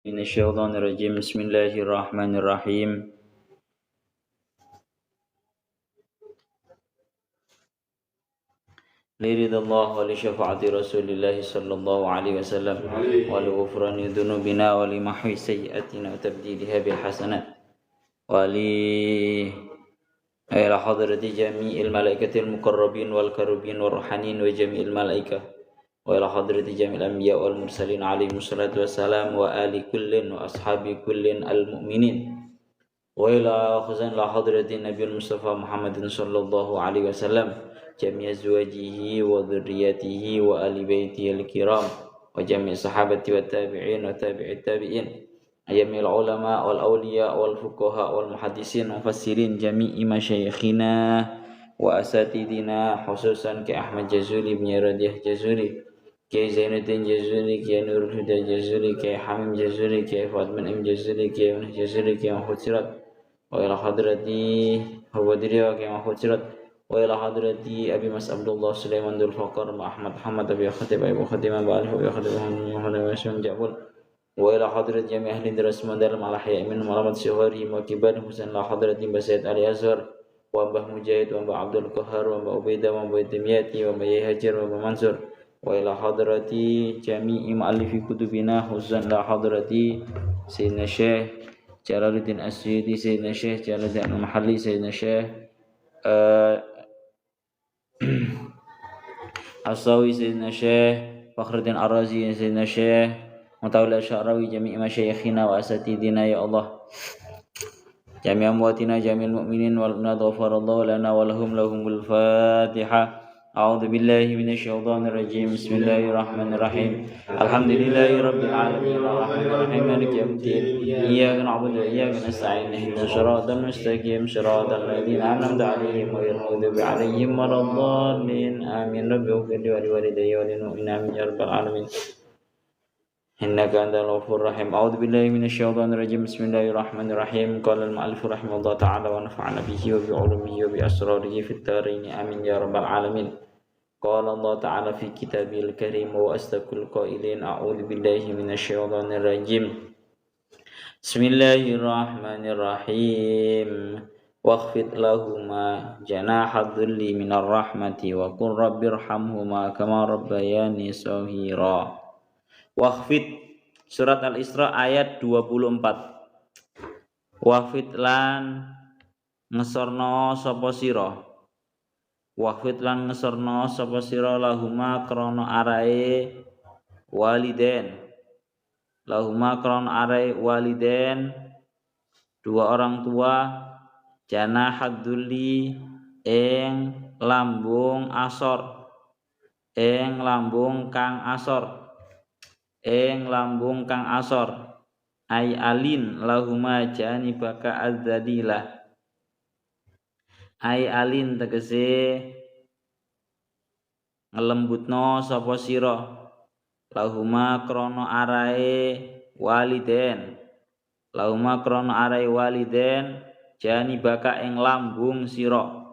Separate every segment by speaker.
Speaker 1: من الشيطان الرجيم بسم الله الرحمن الرحيم لرضا الله ولشفاعة رسول الله صلى الله عليه وسلم ولغفران ذنوبنا ولمحو سيئاتنا وتبديلها بالحسنات إلى حضرة جميع الملائكة المقربين والكروبين والروحانيين وجميع الملائكة وإلى حضرة جميع الأنبياء والمرسلين عليهم الصلاة والسلام وآل كل وأصحاب كل المؤمنين وإلى خزان حضرة النبي المصطفى محمد صلى الله عليه وسلم جميع أزواجه وذريته وآل بيته الكرام وجميع الصحابة والتابعين وتابع التابعين جميع العلماء والأولياء والفقهاء والمحدثين والمفسرين جميع مشايخنا وأساتذتنا خصوصا كأحمد جزولي بن ربيع جزولي كي زين الدين جزولي كي نور الهدى جزولي كي حميم جزولي كي فاطمة ام جزولي كي منه جزولي كي محمود سرات وإلى حضرتي هو دريا كي محمود سرات وإلى حضرتي أبي مس عبد الله سليمان ذو الفقر مع أحمد محمد أبي خطيب أبي خطيب بالي أبي خطيب محمد بن جعفر وإلى حضرة جميع أهل درس مدلم على حياء من ملامة صغارهم وكبارهم حسن إلى حضرة بسيد علي أزهر وأبا مجاهد وأبا عبد القهار وأبا عبيدة وأبا دمياتي وأبا يهجر وأبا منصور وإلى حضرة جميع مؤلفي كتبنا حسن إلى حضرة سيدنا الشيخ جلال الدين السيوطي سيدنا الشيخ جلال الدين المحلي سيدنا الشيخ الصاوي سيدنا الشيخ فخر الدين الرازي سيدنا الشيخ مطاول الشعراوي جميع مشايخنا وأساتذتنا يا الله جميع أمواتنا جميع المؤمنين والمؤمنات غفر الله لنا لهم الفاتحة أعوذ بالله من الشيطان الرجيم بسم الله الرحمن الرحيم الحمد لله رب العالمين الرحمن الرحيم مالك يوم الدين إياك نعبد وإياك نستعين اهدنا الصراط المستقيم صراط الذين أنعمت عليهم غير المغضوب عليهم ولا الضالين آمين رب اغفر لي ولوالدي وللمؤمنين آمين يا رب العالمين إنك أنت الغفور الرحيم أعوذ بالله من الشيطان الرجيم بسم الله الرحمن الرحيم قال المؤلف رحمه الله تعالى ونفعنا به وبعلومه وبأسراره في الدارين آمين يا رب العالمين قال الله تعالى في كتابه الكريم وأصدق القائلين أعوذ بالله من الشيطان الرجيم بسم الله الرحمن الرحيم واخفض لهما جناح الذل من الرحمة وقل رب ارحمهما كما ربياني صغيرا. Wakhfid surat Al-Isra ayat 24. Wakhfid lan ngesorno sapa sira. Wakhfid lan ngesorno sapa sira lahuma krana arae waliden. Lahuma krana arae waliden dua orang tua janahadzulli ing lambung asor. Ing lambung kang asor. Ing lambung kang asor ay alin lahuma janibaka azzadilah ay alin tegese ngelembutno sapa sira lahuma krana arae waliden lahuma krana arae waliden janibaka ing lambung sira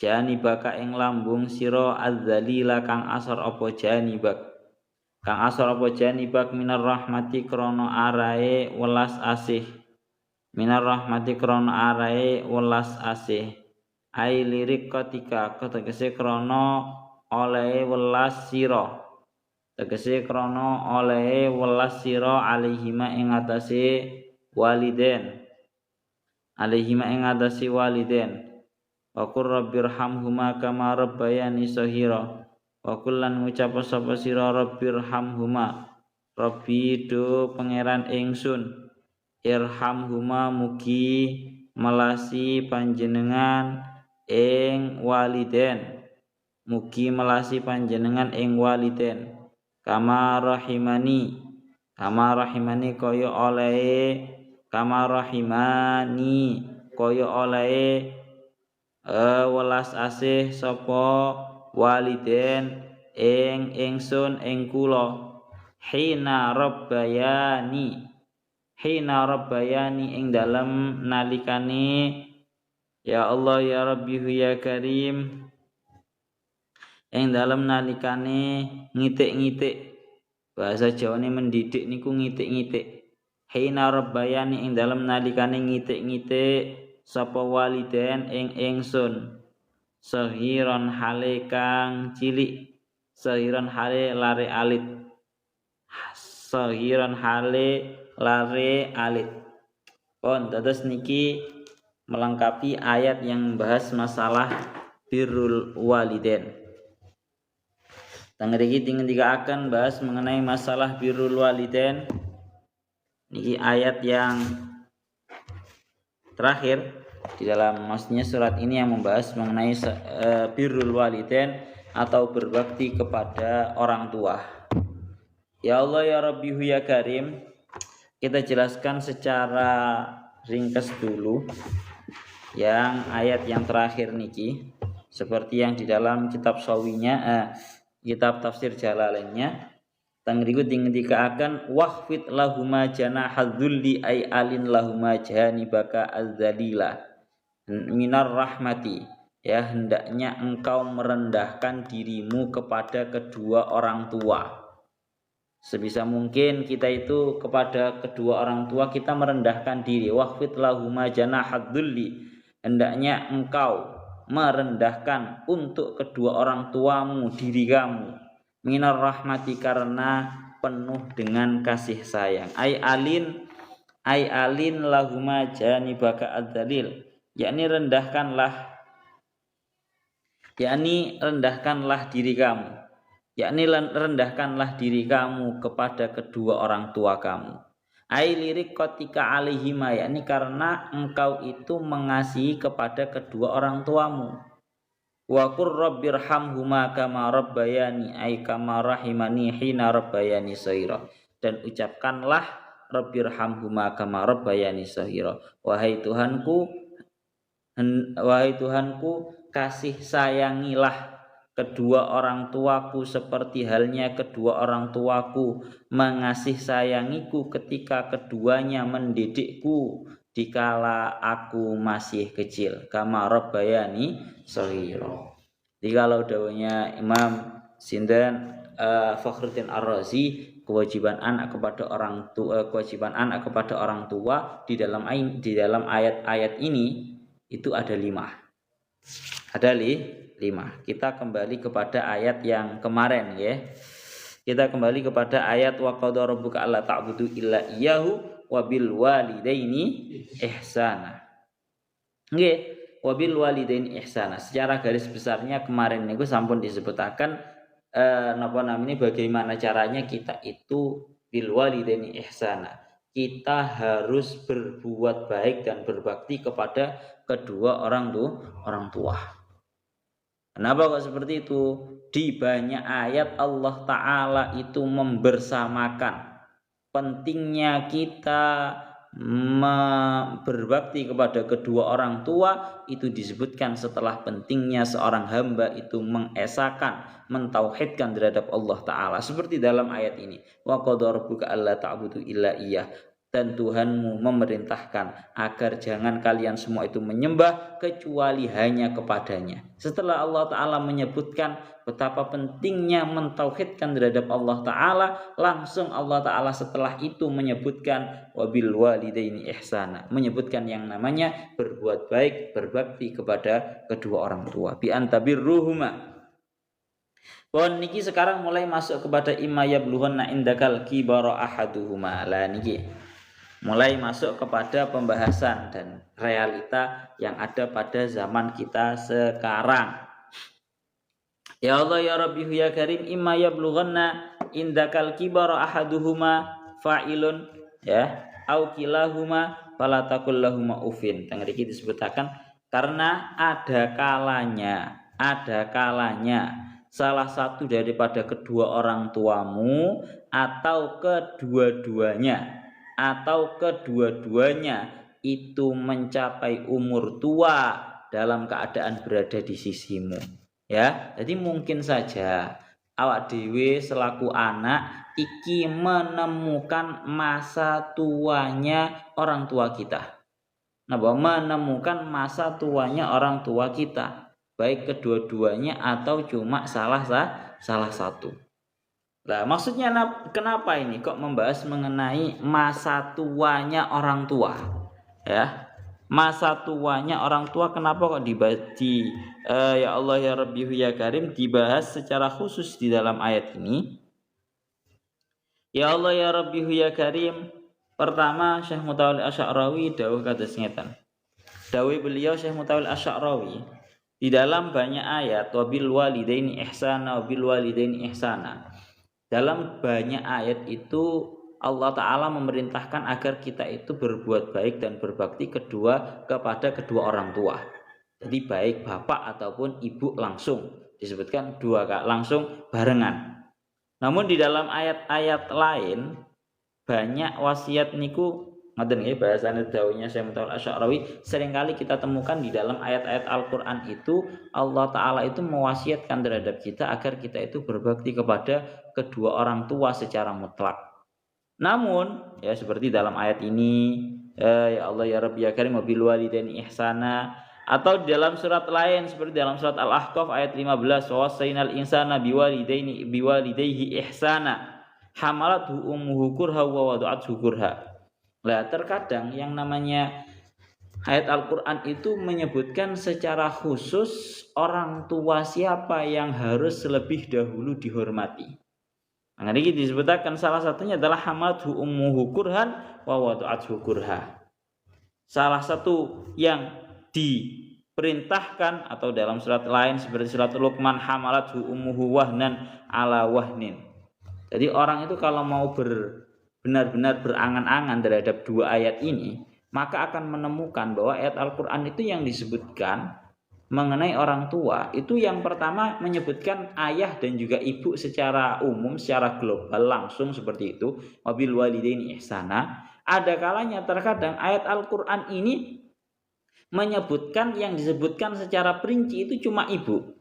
Speaker 1: janibaka ing lambung sira azzalila kang asor apa janibak kang asor apa janibak minar rahmati krono arae welas asih minar rahmati krono arae welas asih ai lirik ketika tegese krono oleh welas sira tegese krono oleh welas sira alaihima ing atase waliden alaihima ing atase waliden wa qur rabbirhamhuma kama rabbayani shaghira wa kullan ngucap sapa sira rabbirhamhuma rabbi do pangeran ingsun irhamhuma mugi melasi panjenengan ing waliden mugi melasi panjenengan ing waliden kama rahimani kaya olehe kama rahimani kaya olehe welas asih sapa waliden ing ingsun ing kula hina rabbayani ing dalem nalikane ya Allah ya Rabbi ya Karim ing dalem nalikane ngitik-ngitik bahasa Jawane mendidik niku ngitik-ngitik hina rabbayani ing dalem nalikane ngitik-ngitik sapa waliden ing ingsun sahiron hale kang cilik sahiron hale lare alit sahiron hale lare alit. Pon dados niki melengkapi ayat yang membahas masalah birrul waliden. Tangriki tinggal akan bahas mengenai masalah birrul waliden. Niki ayat yang terakhir di dalam maksudnya surat ini yang membahas mengenai birrul waliden atau berbakti kepada orang tua. Ya Allah ya Rabbihu ya Karim, kita jelaskan secara ringkas dulu yang ayat yang terakhir niki seperti yang di dalam kitab sawinya kitab tafsir Jalalainnya tangriku tinggal akan wahfid lahuma janahadzulli ay alin lahuma janibaka azzalila minar rahmati, ya hendaknya engkau merendahkan dirimu kepada kedua orang tua. Sebisa mungkin kita itu kepada kedua orang tua kita merendahkan diri. Wahfid lahuma janahadzulli, hendaknya engkau merendahkan untuk kedua orang tuamu diri kamu minar rahmati, karena penuh dengan kasih sayang. Ay alin lahuma janibaka adzalil, yakni rendahkanlah diri kamu, yakni rendahkanlah diri kamu kepada kedua orang tua kamu. Ai lirik ketika alaihima, yakni karena engkau itu mengasihi kepada kedua orang tuamu. Wa qur rabbirhamhuma kama rabbayani ay kama rahimani hina rabbayani saghira, dan ucapkanlah rabbirhamhuma kama rabbayani saghira, wahai Tuhanku, kasih sayangilah kedua orang tuaku seperti halnya kedua orang tuaku mengasih sayangiku ketika keduanya mendidikku dikala aku masih kecil. Kama rabbayani shaghira. Jadi kalau dawuhnya Imam Sinten Fakhruddin Ar-Razi, kewajiban anak kepada orang tua di dalam ayat-ayat ini itu ada 5. Ada 5. Kita kembali kepada ayat yang kemarin ya. Kita kembali kepada ayat wa qadara rabbuka alla ta'budu illa iyyahu wa bil walidaini ihsana. Nggih, wa bil walidaini ihsana. Secara garis besarnya kemarin niku sampun disebutaken bagaimana caranya kita itu bil walidaini ihsana. Kita harus berbuat baik dan berbakti kepada kedua orang tua. Kenapa kok seperti itu? Di banyak ayat Allah Ta'ala itu membersamakan pentingnya kita berbakti kepada kedua orang tua. Itu disebutkan setelah pentingnya seorang hamba itu mengesakan, mentauhidkan terhadap Allah Ta'ala. Seperti dalam ayat ini, wa qadara rabbuka alla ta'budu illa iyyah, dan Tuhanmu memerintahkan agar jangan kalian semua itu menyembah kecuali hanya kepadanya. Setelah Allah Ta'ala menyebutkan betapa pentingnya mentauhidkan terhadap Allah Ta'ala, langsung Allah Ta'ala setelah itu menyebutkan wabil walidaini ihsana, menyebutkan yang namanya berbuat baik, berbakti kepada kedua orang tua. Bi antabirruhuma. Pon niki sekarang mulai masuk kepada imma yablughanna indakal kibara ahaduhuma. Lah niki mulai masuk kepada pembahasan dan realita yang ada pada zaman kita sekarang. Ya Allah ya Rabbi ya Karim, imma yablughanna indakal kibara ahaduhuma fa'ilun ya au kilahuma fala taqul lahumā uffin. Teng mriki disebutaken karena ada kalanya salah satu daripada kedua orang tuamu atau kedua-duanya itu mencapai umur tua dalam keadaan berada di sisimu. Ya, jadi mungkin saja awak dhewe selaku anak iki menemukan masa tuanya orang tua kita. Menemukan masa tuanya orang tua kita, baik kedua-duanya atau cuma salah satu. Lah, maksudnya kenapa ini kok membahas mengenai masa tuanya orang tua? Ya. Masa tuanya orang tua kenapa kok dibahas ya Allah ya Rabbi ya Karim dibahas secara khusus di dalam ayat ini? Ya Allah ya Rabbi ya Karim. Pertama Syekh Mutawalli Asy'arawi dawuh kados ngeten. Dawuh beliau Syekh Mutawalli Asy'arawi di dalam banyak ayat wabil walidaini ihsana wabil walidaini ihsana. Dalam banyak ayat itu Allah Ta'ala memerintahkan agar kita itu berbuat baik dan berbakti kepada kedua orang tua. Jadi baik bapak ataupun ibu langsung. Disebutkan dua kak langsung barengan. Namun di dalam ayat-ayat lain banyak wasiat niku ngoten nggih bahasane dawuhnya Syekh Mutawalli Asy'arawi seringkali kita temukan di dalam ayat-ayat Al-Qur'an itu Allah Ta'ala itu mewasiatkan terhadap kita agar kita itu berbakti kepada kedua orang tua secara mutlak. Namun ya seperti dalam ayat ini ya Allah ya Rabbi ya Karim wabil walidaini ihsana, atau di dalam surat lain seperti dalam surat Al-Ahqaf ayat 15 wasainal insana biwalidayhi ihsana hamalathu ummuhu kurha wa wada'athu kurha. Lah terkadang yang namanya ayat Al-Qur'an itu menyebutkan secara khusus orang tua siapa yang harus lebih dahulu dihormati. Nah, ini disebutkan salah satunya adalah hamalathu ummuhu kurhan wa wada'athu kurha. Salah satu yang diperintahkan atau dalam surat lain seperti surat Luqman hamalathu ummuhu wahnan ala wahnin. Jadi orang itu kalau mau benar-benar berangan-angan terhadap dua ayat ini, maka akan menemukan bahwa ayat Al-Qur'an itu yang disebutkan mengenai orang tua itu yang pertama menyebutkan ayah dan juga ibu secara umum, secara global langsung seperti itu, wabil walidaini ihsana. Ada kalanya terkadang ayat Al-Qur'an ini menyebutkan yang disebutkan secara perinci itu cuma ibu.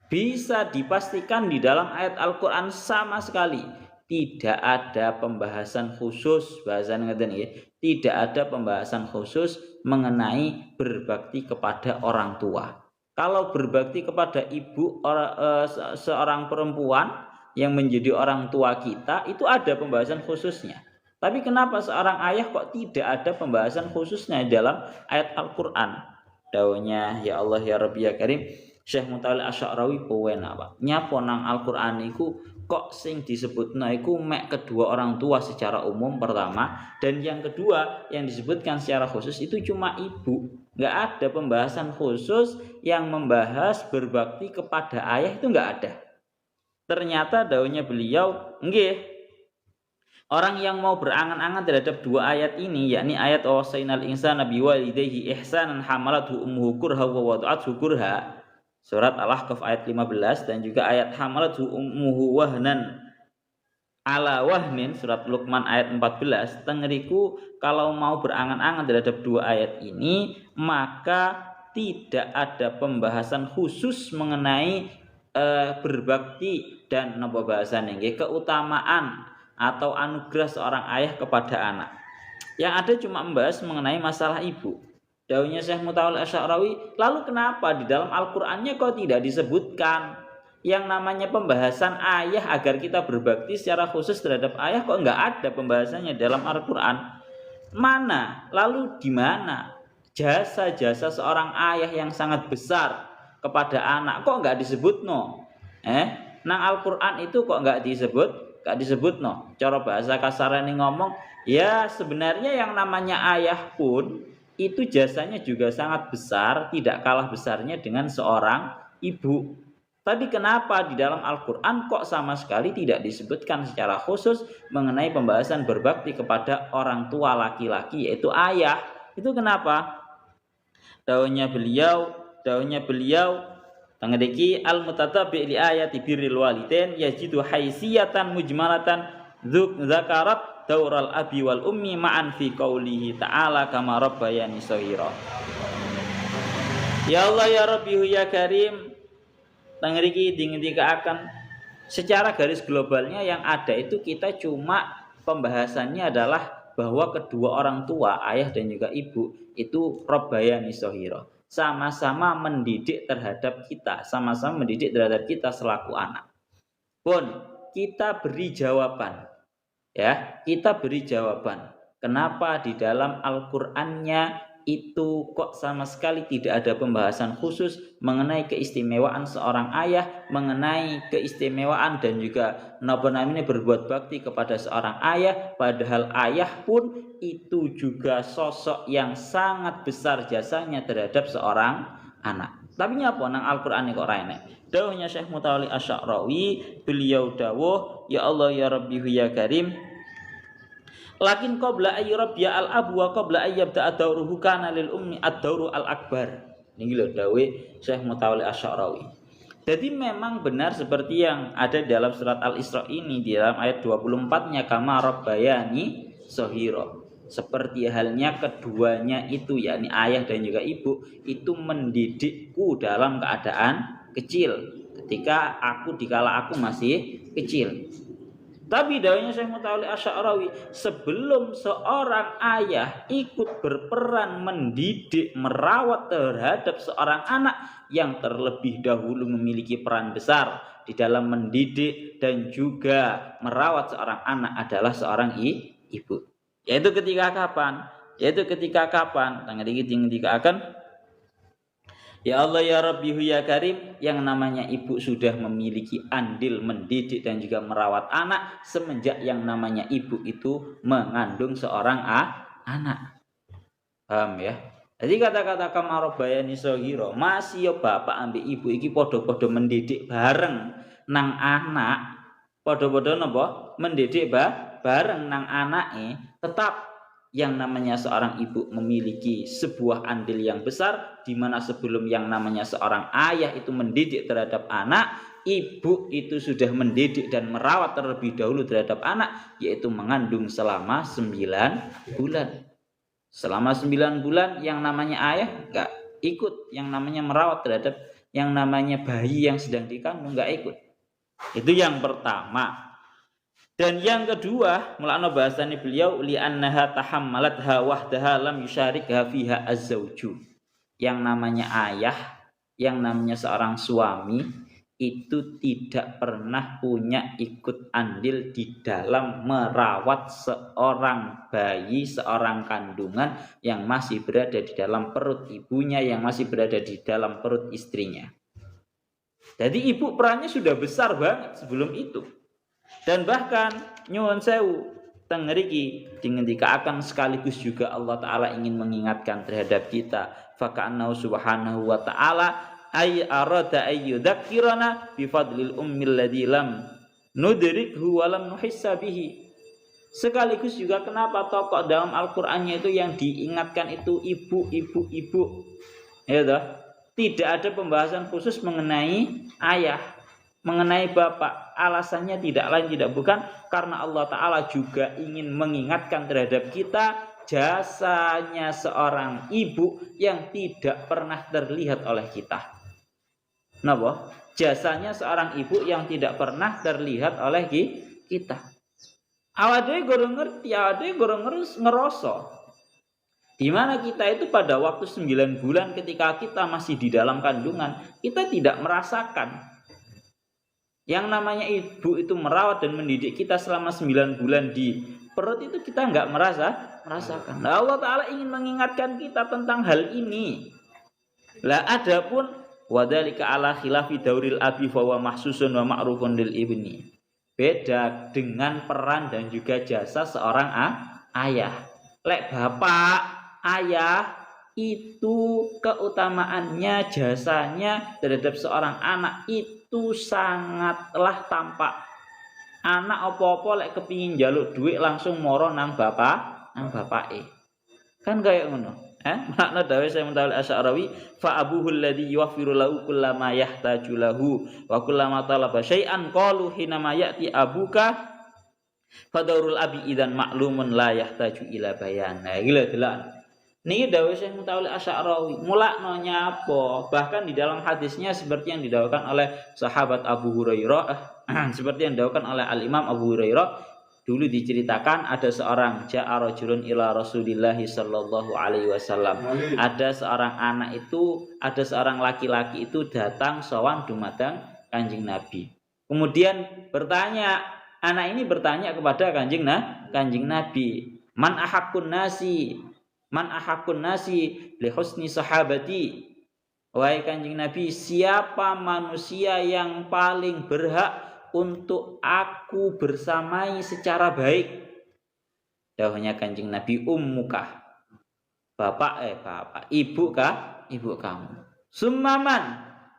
Speaker 1: Bisa dipastikan di dalam ayat Al-Qur'an sama sekali tidak ada pembahasan khusus bahasan ngeten ya. Tidak ada pembahasan khusus mengenai berbakti kepada orang tua. Kalau berbakti kepada ibu seorang perempuan yang menjadi orang tua kita itu ada pembahasan khususnya. Tapi kenapa seorang ayah kok tidak ada pembahasan khususnya dalam ayat Al-Qur'an? Dawuhnya ya Allah ya Rabbi ya Karim Syekh Mutawalli Asy'arawi pewen apa? Nyapa nang Al-Qur'an iku kok sing disebutno iku mek kedua orang tua secara umum pertama, dan yang kedua yang disebutkan secara khusus itu cuma ibu. Enggak ada pembahasan khusus yang membahas berbakti kepada ayah, itu enggak ada. Ternyata dawuhnya beliau, nggih, orang yang mau berangan-angan terhadap dua ayat ini, yakni ayat wasainal insana biwalidayhi ihsanan hamalathu ummuhu kurha wa wada'athu kurha, surat Al-Ahqaf ayat 15, dan juga ayat hamalathu ummuhu wahnan ala wahnin, surat Luqman ayat 14. Tengeriku kalau mau berangan-angan terhadap dua ayat ini, maka tidak ada pembahasan khusus mengenai berbakti dan napa bahasane nggih keutamaan atau anugerah seorang ayah kepada anak. Yang ada cuma membahas mengenai masalah ibu. Dawuhnya Syekh Mutawalli Asy'arawi, lalu kenapa di dalam Al-Qur'annya kok tidak disebutkan yang namanya pembahasan ayah agar kita berbakti secara khusus terhadap ayah, kok enggak ada pembahasannya dalam Al-Qur'an? Mana? Lalu di mana jasa-jasa seorang ayah yang sangat besar kepada anak kok enggak disebut no? Nang Al-Qur'an itu kok enggak disebut? Enggak disebut no. Cara bahasa kasarane ngomong, ya sebenarnya yang namanya ayah pun itu jasanya juga sangat besar, tidak kalah besarnya dengan seorang ibu. Tapi kenapa di dalam Al-Qur'an kok sama sekali tidak disebutkan secara khusus mengenai pembahasan berbakti kepada orang tua laki-laki yaitu ayah? Itu kenapa? Dawuhnya beliau tangedeki al-mutatabi li ayati birril walidain yajidu haisiyatan mujmalatan zakarat daural abi wal ummi ma'an fi qaulihi ta'ala kama rabbayani shaghira. Ya Allah ya Rabbi ya Karim, tanggeriki dingendikaken secara garis globalnya yang ada itu kita cuma pembahasannya adalah bahwa kedua orang tua, ayah dan juga ibu itu rabbayani shaghira, sama-sama mendidik terhadap kita, sama-sama mendidik terhadap kita selaku anak. Pun kita beri jawaban. Ya, kita beri jawaban. Kenapa di dalam Al-Qur'annya itu kok sama sekali tidak ada pembahasan khusus mengenai keistimewaan seorang ayah, mengenai keistimewaan dan juga namanya berbuat bakti kepada seorang ayah, padahal ayah pun itu juga sosok yang sangat besar jasanya terhadap seorang anak. Tapi nyapa nang Al-Qur'an kok ora enek. Dawuhnya Syekh Mutawalli Asy'arawi, beliau dawuh, ya Allah ya Rabbi ya Karim, lakin qabla ayyurabbiya al-abu wa qabla ayyabda ad-dauruhu kana lil ummi ad-dauru al-akbar. Ini lho dawuh Syekh Mutawalli Asy'arawi. Jadi memang benar seperti yang ada dalam surat Al-Isra ini di dalam ayat 24-nya kama rabbayani shaghira. Seperti halnya keduanya itu yakni ayah dan juga ibu itu mendidikku dalam keadaan kecil ketika dikala aku masih kecil. Tapi dawuhnya Syekh Mutawalli Asy'arawi, sebelum seorang ayah ikut berperan mendidik, merawat terhadap seorang anak yang terlebih dahulu memiliki peran besar di dalam mendidik dan juga merawat seorang anak adalah seorang ibu. Yaitu ketika kapan? Ketika akan ya Allah ya Rabbi ya Karim, yang namanya ibu sudah memiliki andil mendidik dan juga merawat anak semenjak yang namanya ibu itu mengandung seorang anak. Paham ya? Jadi kata-kata kama rabbayani shaghira, masih ya bapak ambek ibu iki padha-padha mendidik bareng nang anak, padha-padha napa? Mendidik bareng nang anake, tetap yang namanya seorang ibu memiliki sebuah andil yang besar, di mana sebelum yang namanya seorang ayah itu mendidik terhadap anak, ibu itu sudah mendidik dan merawat terlebih dahulu terhadap anak, yaitu mengandung selama 9 bulan. Selama 9 bulan yang namanya ayah enggak ikut, yang namanya merawat terhadap yang namanya bayi yang sedang dikandung enggak ikut. Itu yang pertama. Dan yang kedua, mulakno bahasane beliau li'annaha tahammalatha wahdaha lam yusyarikha fiha az-zawju. Yang namanya ayah, yang namanya seorang suami itu tidak pernah punya ikut andil di dalam merawat seorang bayi, seorang kandungan yang masih berada di dalam perut ibunya, yang masih berada di dalam perut istrinya. Jadi ibu perannya sudah besar banget sebelum itu. Dan bahkan nyuwun sewu teng ngriki dingendikaken sekaligus juga Allah taala ingin mengingatkan terhadap kita, faka'annahu subhanahu wa ta'ala ay arada ayyudzakirana bi fadlil ummil ladzi lam nudrikhu wa lam nuhissa bihi. Sekaligus juga kenapa tokoh dalam Al-Qur'annya itu yang diingatkan itu ibu. Ya toh? Tidak ada pembahasan khusus mengenai ayah, mengenai bapak. Alasannya tidak lain tidak bukan karena Allah Ta'ala juga ingin mengingatkan terhadap kita jasanya seorang ibu yang tidak pernah terlihat oleh kita. Napa? Jasanya seorang ibu yang tidak pernah terlihat oleh kita. Awake gorong ngerti, awake gorong ngeroso. Di mana kita itu pada waktu 9 bulan ketika kita masih di dalam kandungan, kita tidak merasakan. Yang namanya ibu itu merawat dan mendidik kita selama 9 bulan di perut itu kita enggak merasakan. Nah, Allah Ta'ala ingin mengingatkan kita tentang hal ini. Lah adapun wadzalika ala khilafi dauril abi fa wa mahsusun wa ma'rufun lil ibni. Beda dengan peran dan juga jasa seorang ayah. Lek bapak, ayah itu keutamaannya, jasanya terhadap seorang anak itu sangatlah tampak. Anak opo-opo lek kepingin njaluk duit langsung moro nang bapake. Kan kayak ngono. Makna dawuh Syekh Mutawalli Asy'arawi, fa abuhu alladhi yuwaffiru lahu kullama yahtaju lahu wa kullama talaba syai'an qalu hina ma ya'ti abuka fadaurul abi idzan ma'lumun la yahtaju ila bayan. Nah, iki lho delok. Niki dawuh Syekh Mutawalli Asy'arawi, mulakno nyapa, bahkan di dalam hadisnya seperti yang didawuhkan oleh sahabat Abu Hurairah, seperti yang didawuhkan oleh Al-Imam Abu Hurairah, dulu diceritakan ada seorang ja'a rajulun ila Rasulillah sallallahu alaihi wasallam. Ada seorang anak itu, ada seorang laki-laki itu datang sowan dumateng Kanjeng Nabi. Kemudian anak ini bertanya kepada Kanjeng Nabi, man ahakun nasi li husni sahabati. Wahai Kanjeng Nabi, siapa manusia yang paling berhak untuk aku bersamai secara baik? Dawuhnya Kanjeng Nabi, ummuka. Ibu kamu. Summaman.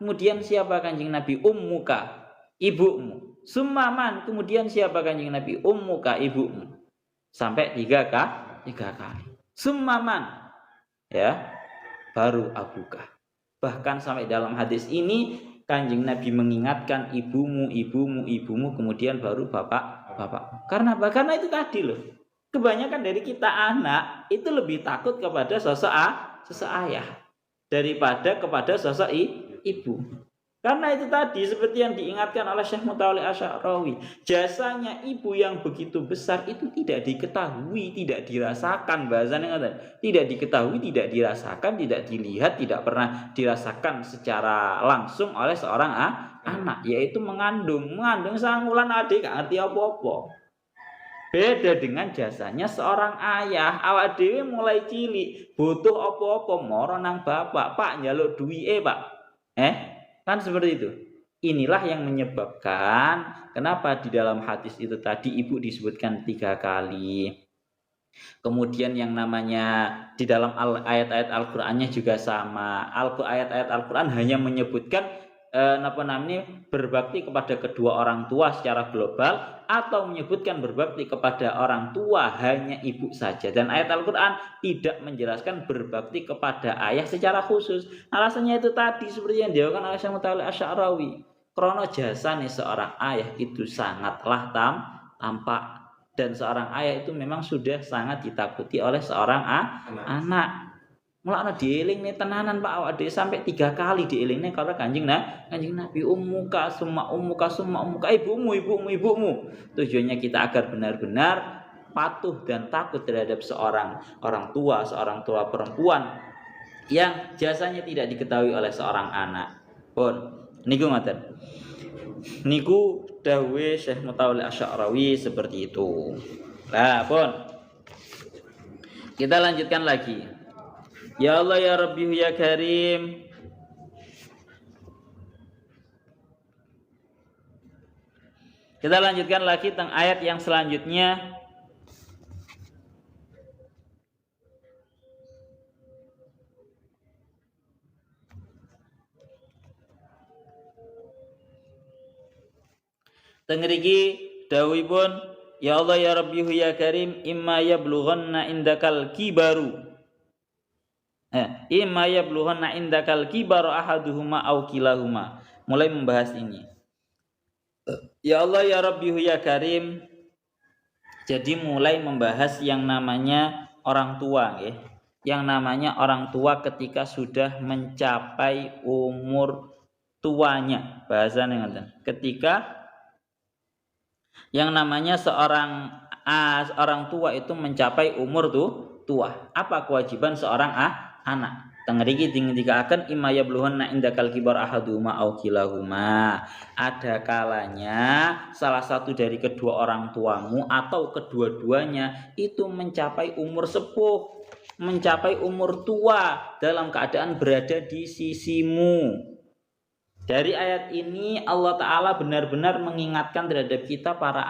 Speaker 1: Kemudian siapa Kanjeng Nabi? Ummuka, ibumu. Summaman. Kemudian siapa Kanjeng Nabi? Ummuka, ibumu. Sampai tiga kali. Summaman. Ya. Baru abuka. Bahkan sampai dalam hadis ini Kanjeng Nabi mengingatkan ibumu, kemudian baru bapak. Karena itu tadi loh. Kebanyakan dari kita anak itu lebih takut kepada sosok ayah daripada kepada sosok ibu. Karena itu tadi seperti yang diingatkan oleh Syekh Mutawalli Asy'arawi, jasanya ibu yang begitu besar itu tidak diketahui, tidak dirasakan, bahasanya tidak diketahui, tidak dirasakan, tidak dilihat, tidak pernah dirasakan secara langsung oleh seorang anak, yaitu mengandung sangulan adik gak ngerti apa-apa. Beda dengan jasanya seorang ayah, awak dhewe mulai cilik butuh apa-apa moro nang bapak, Pak njaluk duwike, Pak. Kan seperti itu. Inilah yang menyebabkan kenapa di dalam hadis itu tadi ibu disebutkan 3 kali. Kemudian yang namanya di dalam ayat-ayat Al-Qur'annya juga sama. Ayat-ayat Al-Qur'an hanya menyebutkan berbakti kepada kedua orang tua secara global, atau menyebutkan berbakti kepada orang tua hanya ibu saja. Dan ayat Al-Qur'an tidak menjelaskan berbakti kepada ayah secara khusus. Alasannya itu tadi seperti yang dilakukan oleh Syekh Mutawalli Asy'arawi. Krono jasane seorang ayah itu sangatlah tampak, dan seorang ayah itu memang sudah sangat ditakuti oleh seorang anak. Mulane dielingne tenanan Pak, awak dhewe sampai 3 kali dielingne karena Kanjeng Nabi, ummuka summa ummuka, ibumu. Tujuannya kita agar benar-benar patuh dan takut terhadap seorang tua perempuan yang jasanya tidak diketahui oleh seorang anak. Pun niku ngoten. Niku dawuhe Syekh Mutawalli Asy'arawi seperti itu. Lah pun kita lanjutkan lagi. Ya Allah ya Rabbi ya Karim. Kita lanjutkan lagi tentang ayat yang selanjutnya. Tengriki dawuhipun, ya Allah ya Rabbi ya Karim, imma yablughanna indakal kibaru. Imma yablughanna indakal kibaru ahaduhuma aw kilahuma. Mulai membahas ini. Ya Allah ya Rabbi ya Karim. Jadi mulai membahas yang namanya orang tua, ya. Yang namanya orang tua ketika sudah mencapai umur tuanya. Bahasanya ngoten. Ketika yang namanya orang tua itu mencapai umur tua. Apa kewajiban seorang anak? Tengriki dikatakan imma yablughanna indakal kibar ahaduhuma aw kilahuma. Ada kalanya salah satu dari kedua orang tuamu atau kedua-duanya itu mencapai umur sepuh, mencapai umur tua dalam keadaan berada di sisimu. Dari ayat ini Allah Ta'ala benar-benar mengingatkan terhadap kita para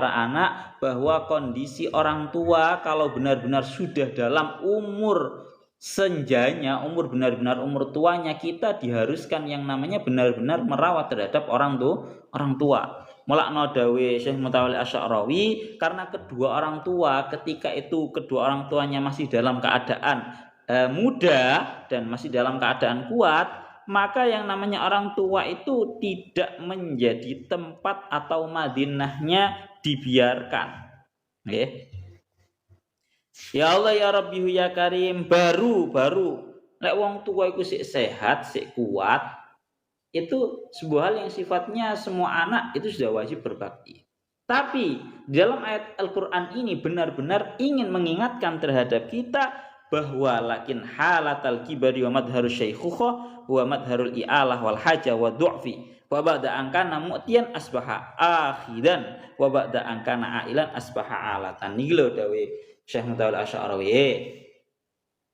Speaker 1: anak, bahwa kondisi orang tua kalau benar-benar sudah dalam umur senjanya, benar-benar umur tuanya, kita diharuskan yang namanya benar-benar merawat terhadap orang tua. Mulakno dawe Syekh Mutawalli Asy'arawi, karena kedua orang tua ketika itu kedua orang tuanya masih dalam keadaan muda dan masih dalam keadaan kuat, maka yang namanya orang tua itu tidak menjadi tempat atau madinahnya dibiarkan. Ya Allah ya Rabbi ya Karim, baru lek wong tua iku sik sehat, sik kuat, itu sebuah hal yang sifatnya semua anak itu sudah wajib berbakti. Tapi dalam ayat Al-Qur'an ini benar-benar ingin mengingatkan terhadap kita bahwa lakin halatal kibari wa madharus syaikhukhah wa madharul i'alah wal haja wa du'fi wa ba'da angkana mu'tiyan asbaha akhidan wa ba'da angkana ailan asbaha alatan. Niki lho dawuh Syekh Mutawal Asy'arawi.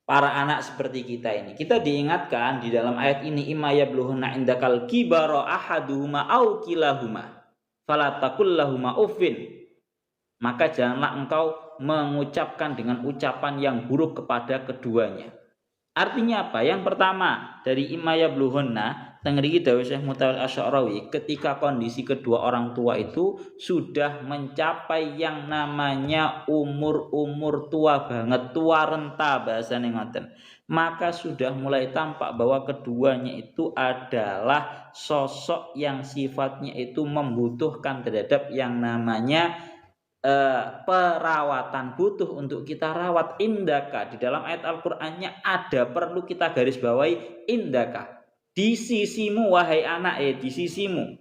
Speaker 1: Para anak seperti kita ini, kita diingatkan di dalam ayat ini, imma yablughanna indakal kibara ahaduhuma au kilahuma fala taqul lahumā uffin. Maka janganlah engkau mengucapkan dengan ucapan yang buruk kepada keduanya. Artinya apa? Yang pertama dari imma yablughanna tengriki dawuh Syekh Mutawal Asy'arawi, ketika kondisi kedua orang tua itu sudah mencapai yang namanya umur tua banget, tua renta bahasane ngoten, maka sudah mulai tampak bahwa keduanya itu adalah sosok yang sifatnya itu membutuhkan terhadap yang namanya perawatan, butuh untuk kita rawat. Indaka di dalam ayat Al-Qur'annya ada perlu kita garis bawahi, indaka, di sisimu wahai anak, di sisimu.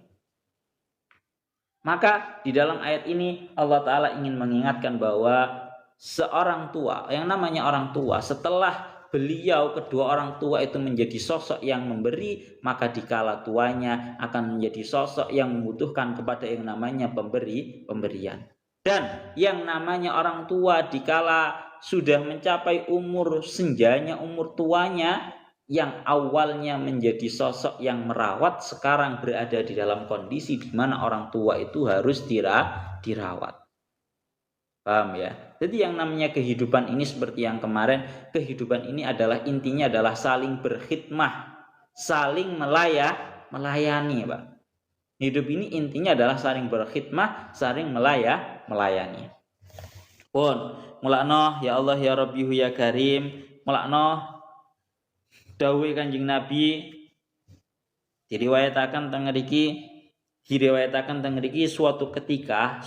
Speaker 1: Maka di dalam ayat ini Allah Ta'ala ingin mengingatkan bahwa seorang tua, yang namanya orang tua, setelah beliau kedua orang tua itu menjadi sosok yang memberi, maka dikala tuanya akan menjadi sosok yang membutuhkan kepada yang namanya pemberian. Dan yang namanya orang tua dikala sudah mencapai umur senjanya, umur tuanya, yang awalnya menjadi sosok yang merawat, sekarang berada di dalam kondisi di mana orang tua itu harus dirawat. Paham ya? Jadi yang namanya kehidupan ini seperti yang kemarin, kehidupan ini adalah intinya adalah saling berkhidmah, saling melayani, Pak. Hidup ini intinya adalah saling berkhidmah, saling melayani. Pun mulakno ya Allah ya Rabbihu ya Karim, mulakno dawuh Kanjeng Nabi diriwayataken teng mriki suatu ketika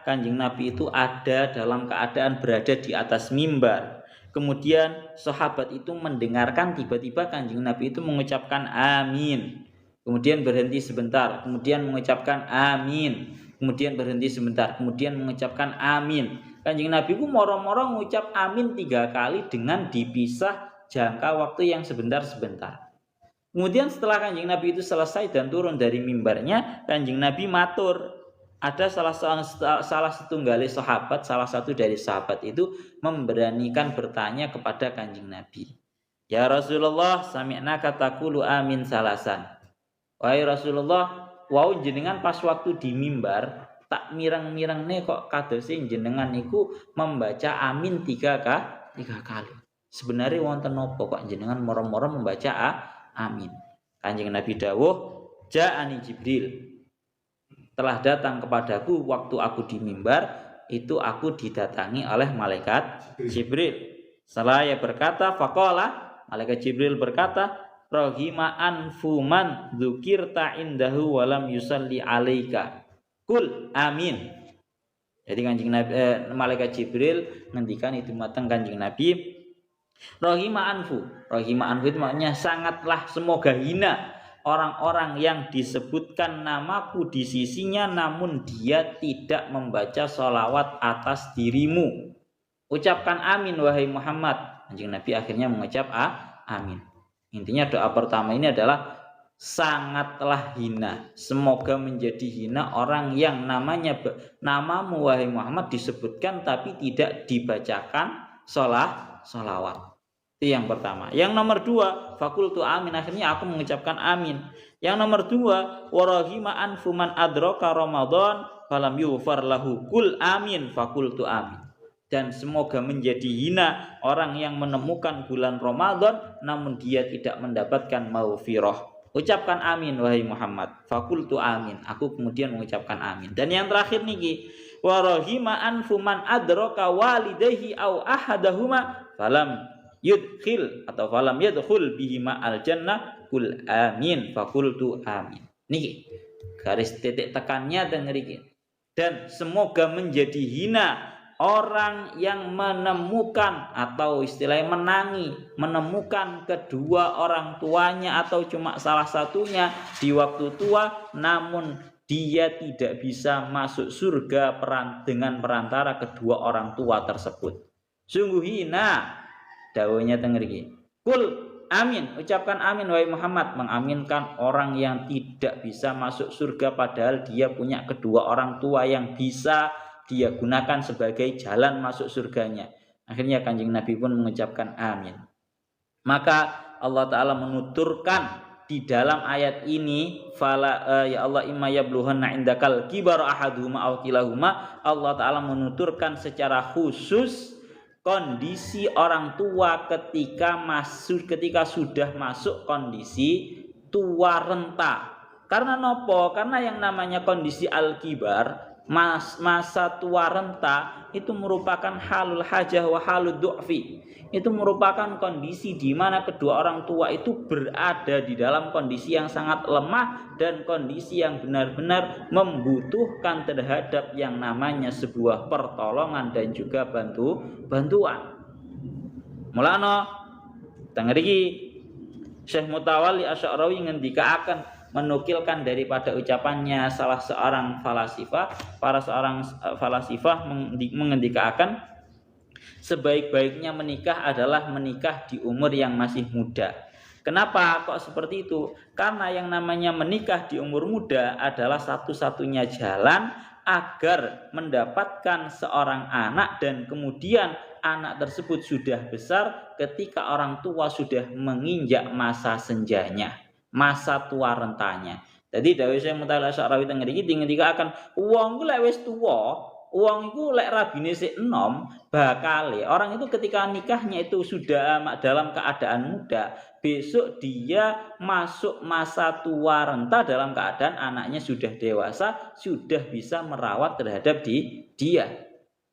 Speaker 1: Kanjeng Nabi itu ada dalam keadaan berada di atas mimbar. Kemudian sahabat itu mendengarkan, tiba-tiba Kanjeng Nabi itu mengucapkan amin. Kemudian berhenti sebentar, kemudian mengucapkan amin. Kemudian berhenti sebentar, kemudian mengucapkan amin. Kanjeng Nabi ku moro-moro mengucap amin 3 kali dengan dipisah jangka waktu yang sebentar-sebentar. Kemudian setelah Kanjeng Nabi itu selesai dan turun dari mimbarnya, Kanjeng Nabi matur. Ada salah satu dari sahabat itu memberanikan bertanya kepada Kanjeng Nabi. Ya Rasulullah, sami'na kataqulu amin salasan. Wahai Rasulullah, wau jenengan pas waktu di mimbar tak mireng-mireng nih kok kadose jenengan niku membaca amin 3 kali. Sebenarnya wonten napa kok jenengan moro-moro membaca amin? Kanjeng Nabi dawuh, ja'ani Jibril. Telah datang kepadaku waktu aku di mimbar, itu aku didatangi oleh malaikat Jibril. Seraya berkata, faqala, malaikat Jibril berkata, rahima anfuman dzukirta indahu walam yusalli alaika kul amin. Jadi Kanjeng Nabi malaikat Jibril ngendikan itu mateng Kanjeng Nabi, rahima anfu itu maknanya sangatlah semoga hina orang-orang yang disebutkan namaku di sisinya namun dia tidak membaca sholawat atas dirimu. Ucapkan amin wahai Muhammad. Kanjeng Nabi akhirnya mengucap amin. Intinya doa pertama ini adalah sangatlah hina, semoga menjadi hina orang yang namamu wahai Muhammad disebutkan tapi tidak dibacakan sholawat. Itu yang pertama. Yang nomor 2, fakultu amin, akhirnya aku mengucapkan amin. Yang nomor 2, warahima anfuman adraka Ramadan falam yughfar lahu kul amin fakultu amin. Dan semoga menjadi hina orang yang menemukan bulan Ramadan namun dia tidak mendapatkan maghfirah. Ucapkan amin wahai Muhammad. Fakultu amin. Aku kemudian mengucapkan amin. Dan yang terakhir niki, warahima anfuman adraka walidayhi au ahadahuma falam yudkhil atau falam yadkhul bihima aljannah kul amin fakultu amin. Niki garis titik tekannya dan niki. Dan semoga menjadi hina orang yang menemukan atau istilahnya menemukan kedua orang tuanya atau cuma salah satunya di waktu tua namun dia tidak bisa masuk surga dengan perantara kedua orang tua tersebut. Sungguh hina Dawuhnya teng mriki. Kul amin, ucapkan amin wahai Muhammad, mengaminkan orang yang tidak bisa masuk surga padahal dia punya kedua orang tua yang bisa dia gunakan sebagai jalan masuk surganya. Akhirnya Kanjeng Nabi pun mengucapkan amin. Maka Allah Ta'ala menuturkan di dalam ayat ini, ya Allah imma yablughanna indakal kibar ahaduhuma aw kilahuma, Allah Ta'ala menuturkan secara khusus kondisi orang tua ketika sudah masuk kondisi tua renta. Karena nopo? Karena yang namanya kondisi al-kibar, masa tua renta, itu merupakan halul hajah wa halud du'fi. Itu merupakan kondisi di mana kedua orang tua itu berada di dalam kondisi yang sangat lemah dan kondisi yang benar-benar membutuhkan terhadap yang namanya sebuah pertolongan dan juga bantuan. Mulana teng mriki Syekh Mutawalli Asy'arawi ngendikaaken, menukilkan daripada ucapannya salah seorang falasifah, mengendikaaken sebaik-baiknya menikah adalah menikah di umur yang masih muda. Kenapa kok seperti itu? Karena yang namanya menikah di umur muda adalah satu-satunya jalan agar mendapatkan seorang anak dan kemudian anak tersebut sudah besar ketika orang tua sudah menginjak masa senjanya, masa tua rentanya. Jadi dawuh Syekh Mutawalli Asy'arawi teng mriki ngendikaken wong ku lek wis tuwa, wong iku lek rabine sik enom, bakale orang itu ketika nikahnya itu sudah dalam keadaan muda, besok dia masuk masa tua renta dalam keadaan anaknya sudah dewasa, sudah bisa merawat terhadap dia.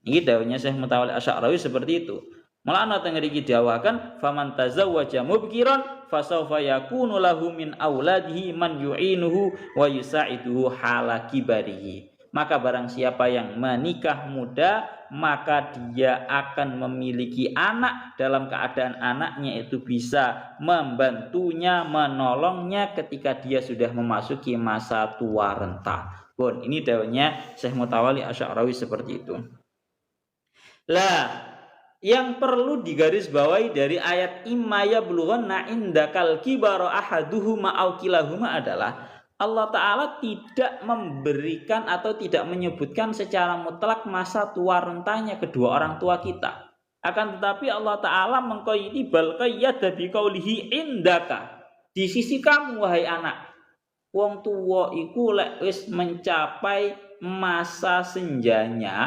Speaker 1: Ini dawuhnya Syekh Mutawalli Asy'arawi seperti itu. Mulane teng mriki dawakan faman tazawwaja mubkiran fasawfa yakunu lahu min auladihi man yu'inuhu wa yusa'iduhu hala kibarihi. Maka barang siapa yang menikah muda, maka dia akan memiliki anak dalam keadaan anaknya itu bisa membantunya, menolongnya ketika dia sudah memasuki masa tua renta. Pun ini dawuhnya Syekh Mutawalli Asy'arawi seperti itu. Lah, yang perlu digarisbawahi dari ayat imma yablughanna indakal kibara ahaduhuma aw kilahuma adalah Allah Ta'ala tidak memberikan atau tidak menyebutkan secara mutlak masa tua rentanya kedua orang tua kita. Akan tetapi Allah Ta'ala mengqayyidi bal qayyada biqaulihi indaka. Di sisi kamu wahai anak. Wong tuwa iku lek wis mencapai masa senjanya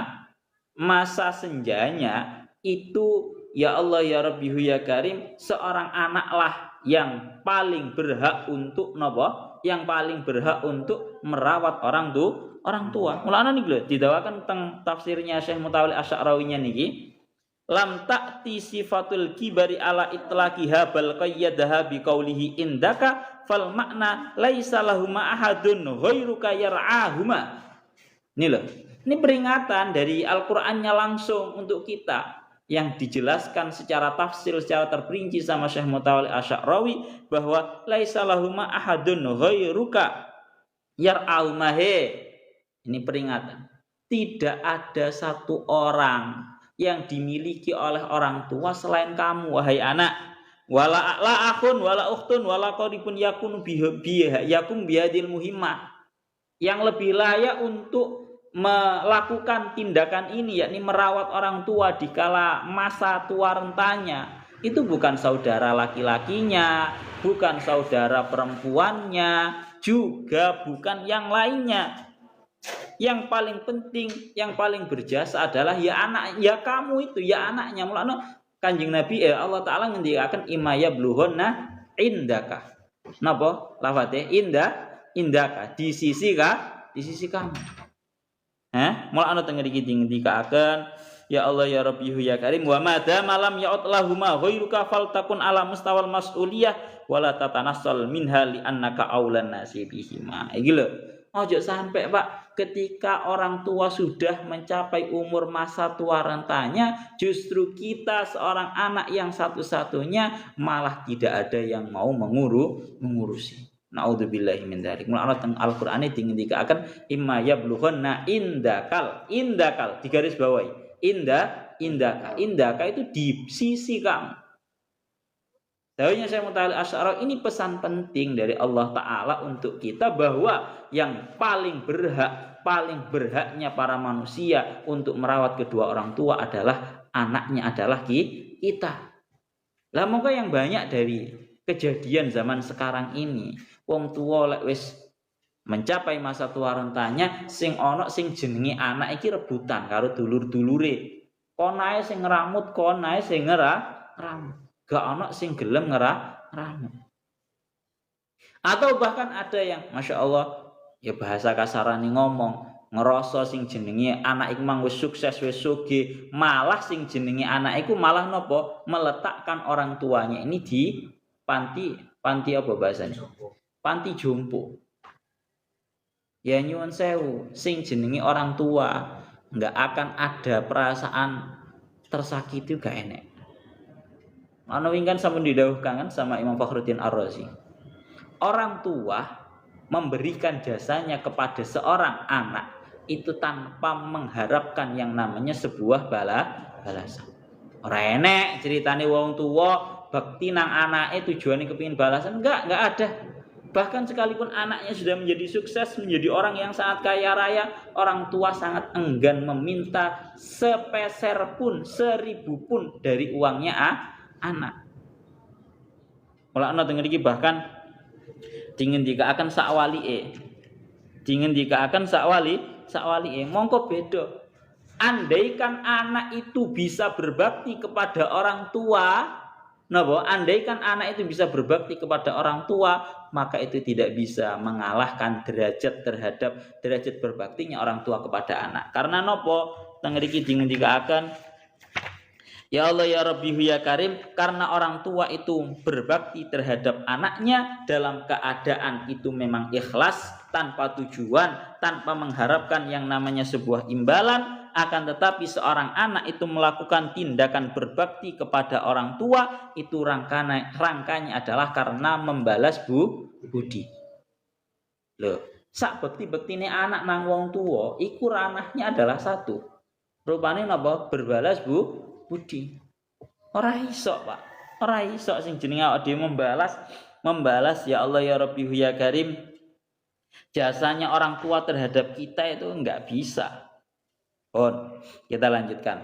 Speaker 1: itu ya Allah ya Rabbihu ya Karim, seorang anaklah yang paling berhak untuk napa? Yang paling berhak untuk merawat orang tua. Mulane niki lho didawakan teng tafsirnya Syekh Mutawalli Asy'arawinya niki. Lam ta'ti sifatul kibari ala itlaqiha bal qayyadaha biqaulihi indaka fal makna laisa lahuma ahadun ghairuka yar'ahuma. Ini loh. Ini peringatan dari Al-Qur'annya langsung untuk kita yang dijelaskan secara tafsir secara terperinci sama Syekh Mutawalli Asy'arawi bahwa laisa lahuma ahadun ghairuka yar'aumahe. Ini peringatan. Tidak ada satu orang yang dimiliki oleh orang tua selain kamu wahai anak. Wala la akhun wala ukhtun wala qaribun yakunu yakum bihadil muhimmah. Yang lebih layak untuk melakukan tindakan ini yakni merawat orang tua di kala masa tua rentanya itu bukan saudara laki-lakinya, bukan saudara perempuannya, juga bukan yang lainnya. Yang paling penting, yang paling berjasa adalah ya anak, ya kamu itu, ya anaknya. Mulane Kanjeng Nabi Allah Ta'ala ngendikaken imaya blughonna indaka. Napa lafate indaka di sisi kamu. Mulane teng mriki ngendikaken ya Allah ya Rabbihu ya Karim wa madza malam ya'ud lahuma ghairuka faltakun ala mustawal mas'uliyah wala tatanassal minha li annaka aulan nasibihima. Iki lho. Ojo sampai Pak ketika orang tua sudah mencapai umur masa tua rentanya justru kita seorang anak yang satu-satunya malah tidak ada yang mau mengurusi. Naudzubillahi min dzalik. Mulane teng Al-Qur'an iki ngendikaken imma yablughanna indakal digaris bawahi. Indaka itu di sisi kamu. Dawuhnya Syekh Mutawalli Asy'ari, ini pesan penting dari Allah Ta'ala untuk kita bahwa yang paling berhaknya para manusia untuk merawat kedua orang tua adalah anaknya, adalah kita. Lah mongko yang banyak dari kejadian zaman sekarang ini, wong tua lek wis mencapai masa tua rentanya, sing ana sing jenenge anak iki rebutan karo dulur-dulure. Kon ae sing ngramut, kon ae sing ngramut. Gak ana sing gelem ngramut. Atau bahkan ada yang Masya Allah, ya bahasa kasarane ngomong, ngerasa sing jenenge anak iku mang wis sukses, wis sugih, malah sing jenenge anak iku malah nopo meletakkan orang tuanya ini di panti apa bahasanya? Panti jompo. Ya nyuwun sewu, sing jenenge orang tua nggak akan ada perasaan tersakiti, gak enek. Ana wingan sampun didhawuhkan kan sama Imam Fakhruddin Ar-Razi. Orang tua memberikan jasanya kepada seorang anak itu tanpa mengharapkan yang namanya sebuah balasan. Ora enek ceritane wong tua bakti nang anake tujuane kepengin balasan, enggak ada. Bahkan sekalipun anaknya sudah menjadi sukses, menjadi orang yang sangat kaya raya, orang tua sangat enggan meminta sepeser pun, 1000 pun dari uangnya anak. Mula ana teng mriki bahkan dingendikaken sakwalike. Dingendikaken sakwalike mongko beda. Andaikan anak itu bisa berbakti kepada orang tua, napa? Andaikan anak itu bisa berbakti kepada orang tua, maka itu tidak bisa mengalahkan derajat terhadap derajat berbaktinya orang tua kepada anak. Karena napa? Teng mriki dingendikaken, ya Allah ya Rabbi ya Karim, karena orang tua itu berbakti terhadap anaknya dalam keadaan itu memang ikhlas, tanpa tujuan, tanpa mengharapkan yang namanya sebuah imbalan. Akan tetapi seorang anak itu melakukan tindakan berbakti kepada orang tua, itu rangkanya adalah karena membalas budi. Loh, sak bekti-bektine anak nang wong tua, iku ranahnya adalah satu. Rupane napa? Berbalas budi. Ora iso, Pak. Ora iso sing jenenge awake dhewe membalas ya Allah ya Rabbi ya Karim. Jasanya orang tua terhadap kita itu enggak bisa. Kita lanjutkan.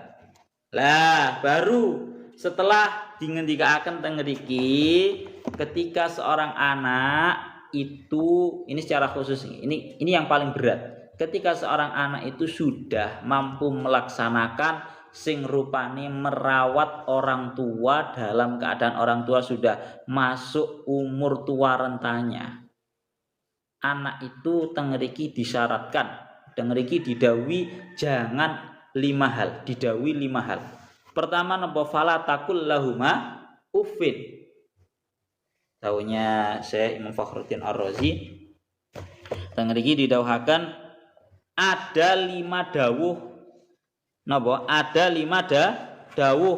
Speaker 1: Lah, baru setelah dingendikaken teng mriki, ketika seorang anak itu, ini secara khusus ini yang paling berat. Ketika seorang anak itu sudah mampu melaksanakan sing rupane merawat orang tua dalam keadaan orang tua sudah masuk umur tua rentanya. Anak itu teng mriki disyaratkan, teng mriki didhawuhi jangan 5 hal, didhawuhi 5 hal. Pertama napa? Fala taqul lahuma uffin. Dawuhnya Syekh Imam Fakhruddin Ar-Razi, teng mriki didhawuhaken ada 5 dawuh. Napa? Ada 5 dawuh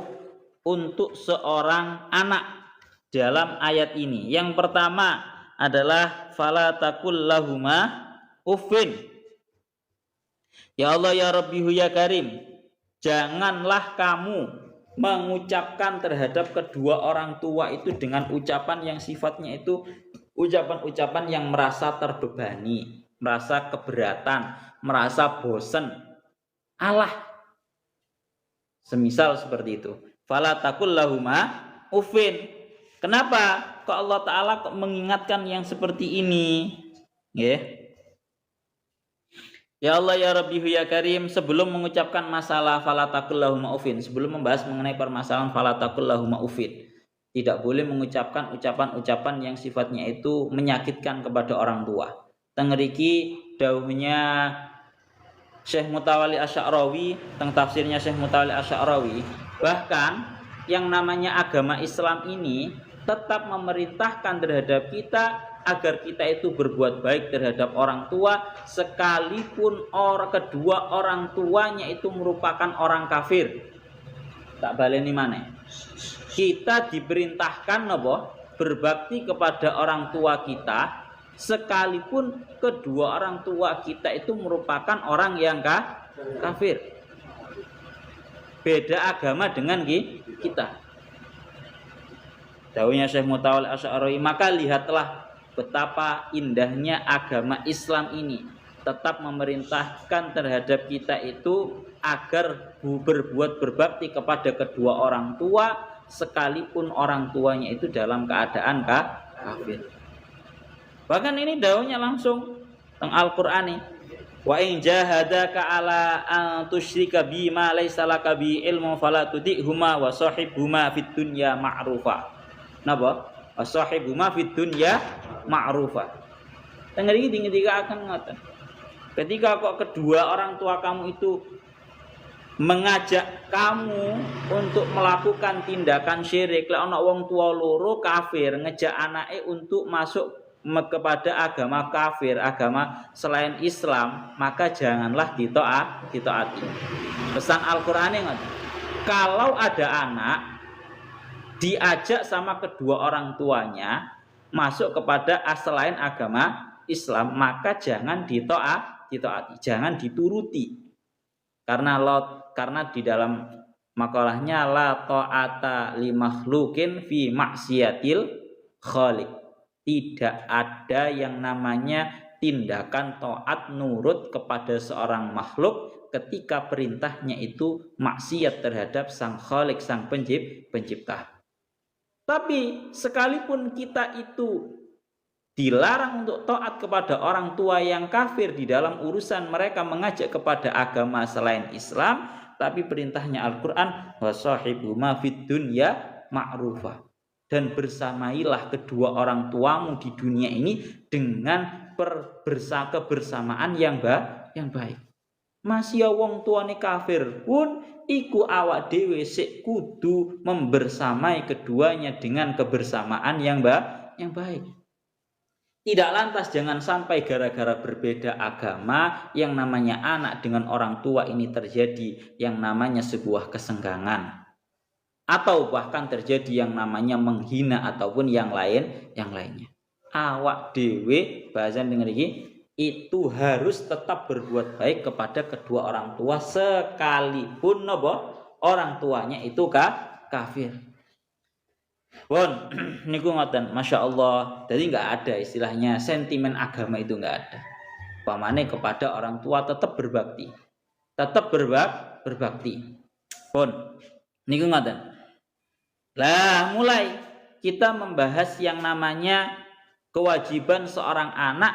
Speaker 1: untuk seorang anak dalam ayat ini. Yang pertama adalah fala taqul lahuma uffin. Ya Allah ya Rabbi ya Karim, janganlah kamu mengucapkan terhadap kedua orang tua itu dengan ucapan yang sifatnya itu ucapan-ucapan yang merasa terbebani, merasa keberatan, merasa bosan. Allah, semisal seperti itu. Fala taqul lahuma uffin. Kenapa kok Allah Ta'ala kok mengingatkan yang seperti ini? Ya Allah ya Rabbi ya Karim, sebelum mengucapkan masalah fala taqul lahuma uffin, sebelum membahas mengenai permasalahan fala taqul lahuma uffin, tidak boleh mengucapkan ucapan-ucapan yang sifatnya itu menyakitkan kepada orang tua. Teng mriki dawuhnya Syekh Mutawalli Asy'arawi, teng tafsirnya Syekh Mutawalli Asy'arawi, bahkan yang namanya agama Islam ini tetap memerintahkan terhadap kita agar kita itu berbuat baik terhadap orang tua, sekalipun kedua orang tuanya itu merupakan orang kafir. Tak baleni maneh. Kita diperintahkan napa? Berbakti kepada orang tua kita, sekalipun kedua orang tua kita itu merupakan orang yang kafir. Beda agama dengan kita. Dawuhnya Syekh Mutawalli Asy'ari, maka lihatlah betapa indahnya agama Islam ini tetap memerintahkan terhadap kita itu agar berbuat berbakti kepada kedua orang tua sekalipun orang tuanya itu dalam keadaan kafir. Bahkan ini dawuhnya langsung teng Al-Qur'an nih. Wa in jahadaka ala an tusyrika bima laysa laka bi ilmu fala tudihuma wa sahibhuma fid dunya ma'rufa. Napa? Wa sahibhuma fid dunya ma'rufa. Teng ngriki ketika akan ngoten. Ketika kok kedua orang tua kamu itu mengajak kamu untuk melakukan tindakan syirik, lek ana wong tua loro kafir ngejak anake untuk masuk kepada agama kafir, agama selain Islam, maka janganlah ditaati. Pesan Al-Qur'an yang kalau ada anak diajak sama kedua orang tuanya masuk kepada selain agama Islam, maka jangan ditaati, jangan dituruti. Karena di dalam makalahnya la ta'ata li makhluqin fi maksiatil khaliq. Tidak ada yang namanya tindakan taat nurut kepada seorang makhluk ketika perintahnya itu maksiat terhadap sang khaliq, sang pencipta. Tapi sekalipun kita itu dilarang untuk taat kepada orang tua yang kafir di dalam urusan mereka mengajak kepada agama selain Islam, tapi perintahnya Al-Qur'an wasahibuma fid dunya ma'rufa, dan bersamailah kedua orang tuamu di dunia ini dengan kebersamaan yang baik. Masih wong tuane kafir pun iku awak dhewe sik kudu membersamai keduanya dengan kebersamaan yang baik. Tidak lantas jangan sampai gara-gara berbeda agama yang namanya anak dengan orang tua ini terjadi yang namanya sebuah kesenggangan, atau bahkan terjadi yang namanya menghina ataupun yang lainnya. Awak dewe bahasan dengan ini itu harus tetap berbuat baik kepada kedua orang tua sekalipun orang tuanya itu kafir. Bon, niku ngoten, masya Allah. Jadi nggak ada istilahnya sentimen agama itu nggak ada. Pamane kepada orang tua tetap berbakti, berbakti. Bon, niku ngoten. Lah mulai kita membahas yang namanya kewajiban seorang anak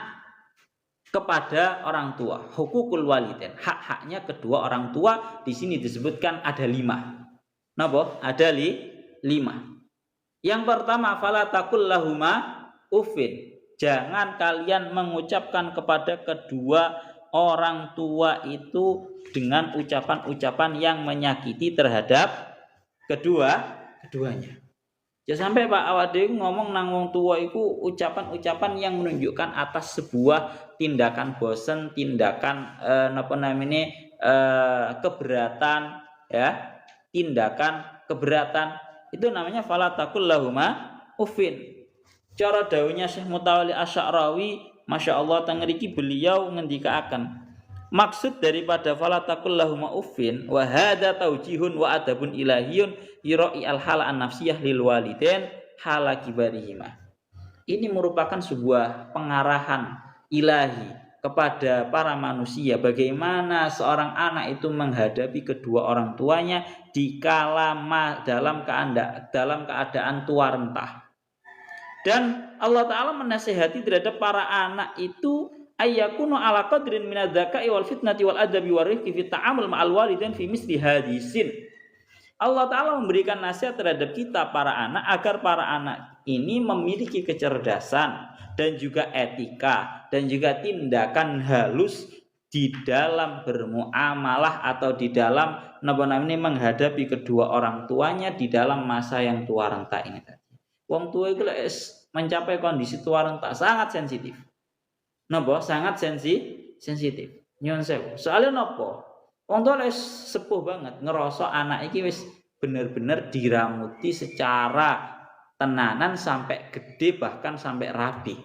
Speaker 1: kepada orang tua, hukukul walidain, hak-haknya kedua orang tua. Di sini disebutkan ada 5. Napa? Ada 5. Yang pertama, fala taqul lahuma uffin. Jangan kalian mengucapkan kepada kedua orang tua itu dengan ucapan-ucapan yang menyakiti terhadap keduanya. Jangan sampai Pak awak dhewe ngomong nang wong tua itu ucapan-ucapan yang menunjukkan atas sebuah tindakan bosen, tindakan keberatan, ya, tindakan keberatan. Itu namanya fala taqul lahuma uffin. Cara dawuhnya Syekh Mutawalli Asy'ari, masya Allah, tengriki beliau ngendikaaken maksud daripada fala taqul lahuma uffin wa hadza taujihun wa adabun ilahiyun yura'i al-hal an-nafsiyah lil walidain hala kibarihima. Ini merupakan sebuah pengarahan ilahi kepada para manusia bagaimana seorang anak itu menghadapi kedua orang tuanya dikala dalam keadaan tua renta. Dan Allah Ta'ala menasihati terhadap para anak itu ayyakunu ala qadrin minadz-dzaka'i wal fitnati wal adabi war rifqi fi ta'amul ma'al walidain fi misli hadisin. Allah Ta'ala memberikan nasihat terhadap kita para anak agar para anak ini memiliki kecerdasan dan juga etika dan juga tindakan halus di dalam bermuamalah atau di dalam menghadapi kedua orang tuanya di dalam masa yang tua renta ini tadi. Wong tua itu mencapai kondisi tua renta sangat sensitif. Sangat sensitif. Nyuwun sewu. Soalnya napa? Wong tua sepuh banget ngerasa anak iki wis bener-bener diramuti secara tenanan sampai gede bahkan sampai rabi.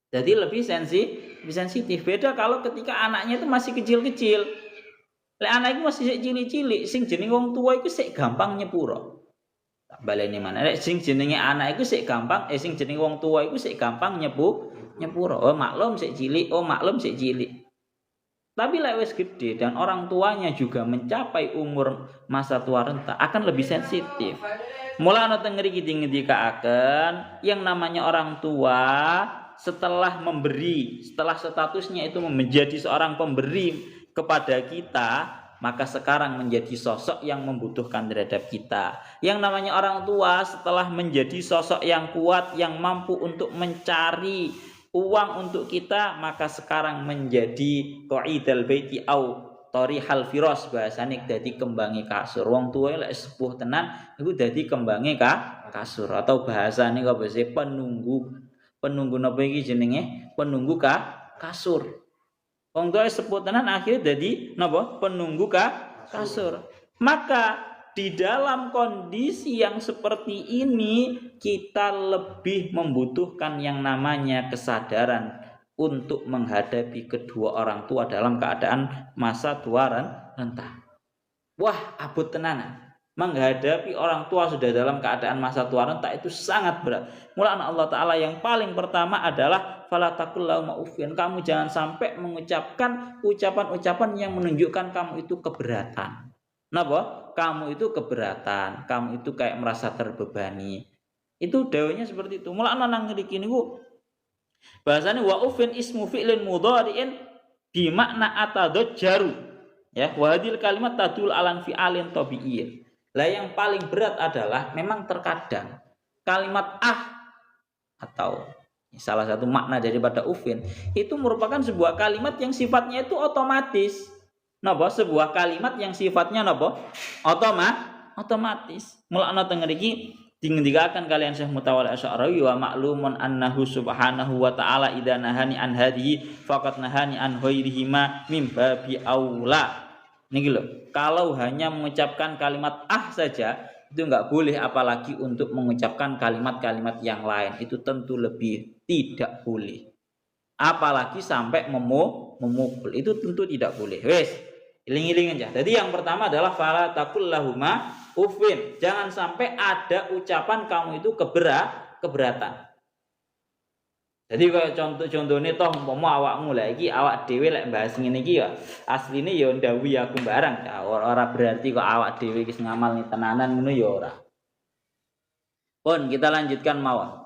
Speaker 1: Jadi lebih sensitif. Beda kalau ketika anaknya itu masih kecil-kecil. Lek anak itu masih cilik-cilik, sing jeneng wong tua itu sik gampang nyepuro. Tak baleni mana. Nek sing jenenge anak iku sik gampang, sing jenenge wong tua iku sik gampang nyepuro. Oh maklum sik cilik, Tapi lek wis gede dan orang tuanya juga mencapai umur masa tua renta akan lebih sensitif. Mula ana teng ngriki ngendikaaken yang namanya orang tua setelah memberi, setelah statusnya itu menjadi seorang pemberi kepada kita, maka sekarang menjadi sosok yang membutuhkan terhadap kita. Yang namanya orang tua setelah menjadi sosok yang kuat, yang mampu untuk mencari uang untuk kita, maka sekarang menjadi qaidal baiti au torihal firos, bahasane dadi kembange kasur. Wong tuwa lek sepuh tenan iku dadi kembange kasur, atau bahasane apa sih, penunggu napa iki jenenge, penunggu kasur. Wong tuwa sepuh tenan akhirnya dadi napa, penunggu kasur. Maka di dalam kondisi yang seperti ini kita lebih membutuhkan yang namanya kesadaran untuk menghadapi kedua orang tua dalam keadaan masa tua renta. Wah, abot tenanan. Menghadapi orang tua sudah dalam keadaan masa tua renta itu sangat berat. Mula Allah Ta'ala yang paling pertama adalah fala taqul lahum uffin. Kamu jangan sampai mengucapkan ucapan-ucapan yang menunjukkan kamu itu keberatan. Napa? Kamu itu keberatan, kamu itu kayak merasa terbebani. Itu dawuhnya seperti itu. Mula nang ngriki niku bahasane wa uffin ismu fi'lin mudhari'in bi makna atadajjaru. Ya, wa hadil kalimat tadul alan fi'alin tabi'iyyin. Lah yang paling berat adalah memang terkadang kalimat atau salah satu makna daripada ufin itu merupakan sebuah kalimat yang sifatnya itu otomatis. Napa? Sebuah kalimat yang sifatnya napa? Otomatis. Mulane teng mriki dingendikaken kalian Syekh Mutawalli Asy'ari wa ma'lumun annahu subhanahu wa ta'ala idza nahani an hadhihi faqad nahani an ghairihi ma mim babi aula. Niki lho, kalau hanya mengucapkan kalimat saja itu enggak boleh, apalagi untuk mengucapkan kalimat-kalimat yang lain itu tentu lebih tidak boleh. Apalagi sampai memukul itu tentu tidak boleh. Wes, iling-iling aja. Jadi yang pertama adalah fala taqul lahuma uffin. Jangan sampai ada ucapan kamu itu keberatan. Jadi kayak contohnya toh umpama awakmu lah iki awak dhewe lek bahas ngene iki ya asline ya ndhawuhi aku barang. Ya ora berarti kok awak dhewe iki ngamal ni tenanan ngono ya ora. Pun kita lanjutkan mawon.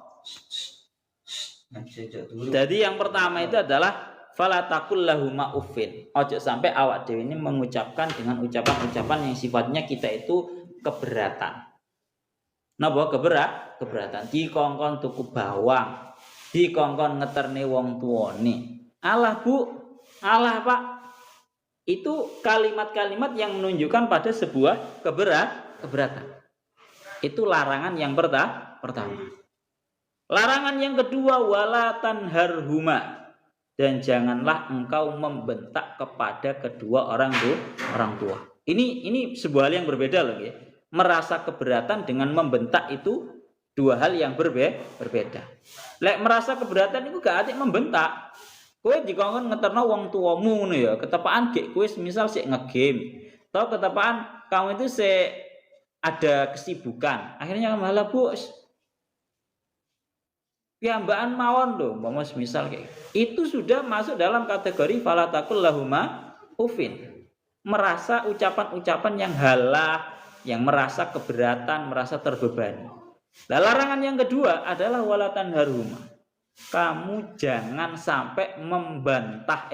Speaker 1: Jadi yang pertama itu adalah fala taqul lahuma uffin. Ojo sampai awak dhewe ini mengucapkan dengan ucapan-ucapan yang sifatnya kita itu keberatan. Napa keberatan? Dikongkon tuku bawang, dikongkon ngeterne wong tuane. Alah Bu, alah Pak. Itu kalimat-kalimat yang menunjukkan pada sebuah keberatan. Itu larangan yang pertama. Larangan yang kedua wala tanharhuma. Dan janganlah engkau membentak kepada kedua orang tua. Ini sebuah hal yang berbeda loh ya. Merasa keberatan dengan membentak itu dua hal yang berbeda. Lek merasa keberatan itu gak atik membentak. Kowe dikongkon ngeterno wong tuamu ngono ya, ketepaan gek kowe misal sik ngegame. Atau ketepaan kamu itu sik ada kesibukan. Akhirnya malah bos. Piambaan mawon lho, umpama misal kayak itu sudah masuk dalam kategori fala taqul lahuma uffin. Merasa ucapan-ucapan yang halah, yang merasa keberatan, merasa terbebani. Nah, larangan yang kedua adalah wala tanharhuma. Kamu jangan sampai membentak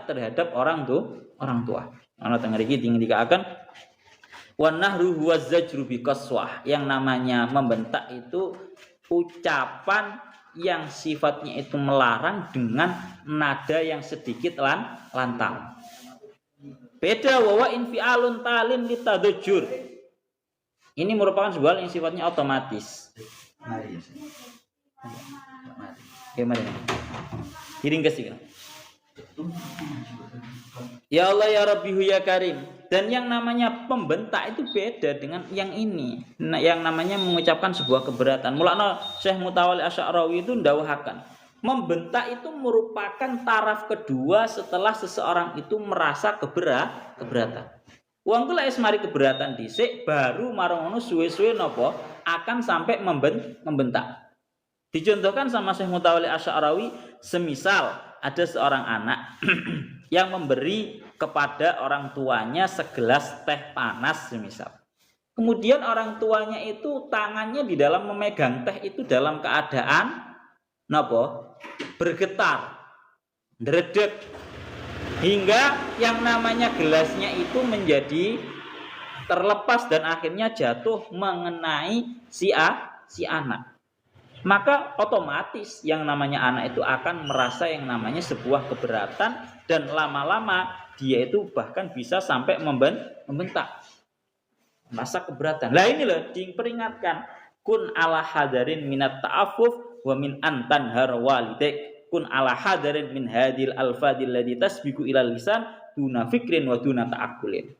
Speaker 1: terhadap orang tua. Ana teng mriki dikatakan wan nahru huwa zajru bi qaswah. Yang namanya membentak itu ucapan yang sifatnya itu melarang dengan nada yang sedikit lantang. Beda wa infialun talin litadajjur. Ini merupakan sebuah yang sifatnya otomatis. Mari. Kiring ke sini. Ya Allah ya Rabbihu ya Karim. Dan yang namanya pembentak itu beda dengan yang ini. Yang namanya mengucapkan sebuah keberatan. Mulanya Syekh Mutawalli Asy'ari itu ndawuhaken, membentak itu merupakan taraf kedua setelah seseorang itu merasa keberatan. Wong ku lek mari keberatan dhisik baru marang ngono suwe-suwe napa akan sampai membentak. Dicontohkan sama Syekh Mutawalli Asy'arawi, semisal ada seorang anak yang memberi kepada orang tuanya segelas teh panas semisal. Kemudian orang tuanya itu tangannya di dalam memegang teh itu dalam keadaan napa? Bergetar, dredeg, hingga yang namanya gelasnya itu menjadi terlepas dan akhirnya jatuh mengenai si anak. Maka otomatis yang namanya anak itu akan merasa yang namanya sebuah keberatan dan lama-lama dia itu bahkan bisa sampai membentak. Masa keberatan. Lah ini loh diperingatkan, kun ala hadarin minat ta'affuf wa min antan har walidik. Kun ala hadarin min hadil alfadil ladzi tasbiqu ilal lisan duna fikrin wa duna ta'aqulin.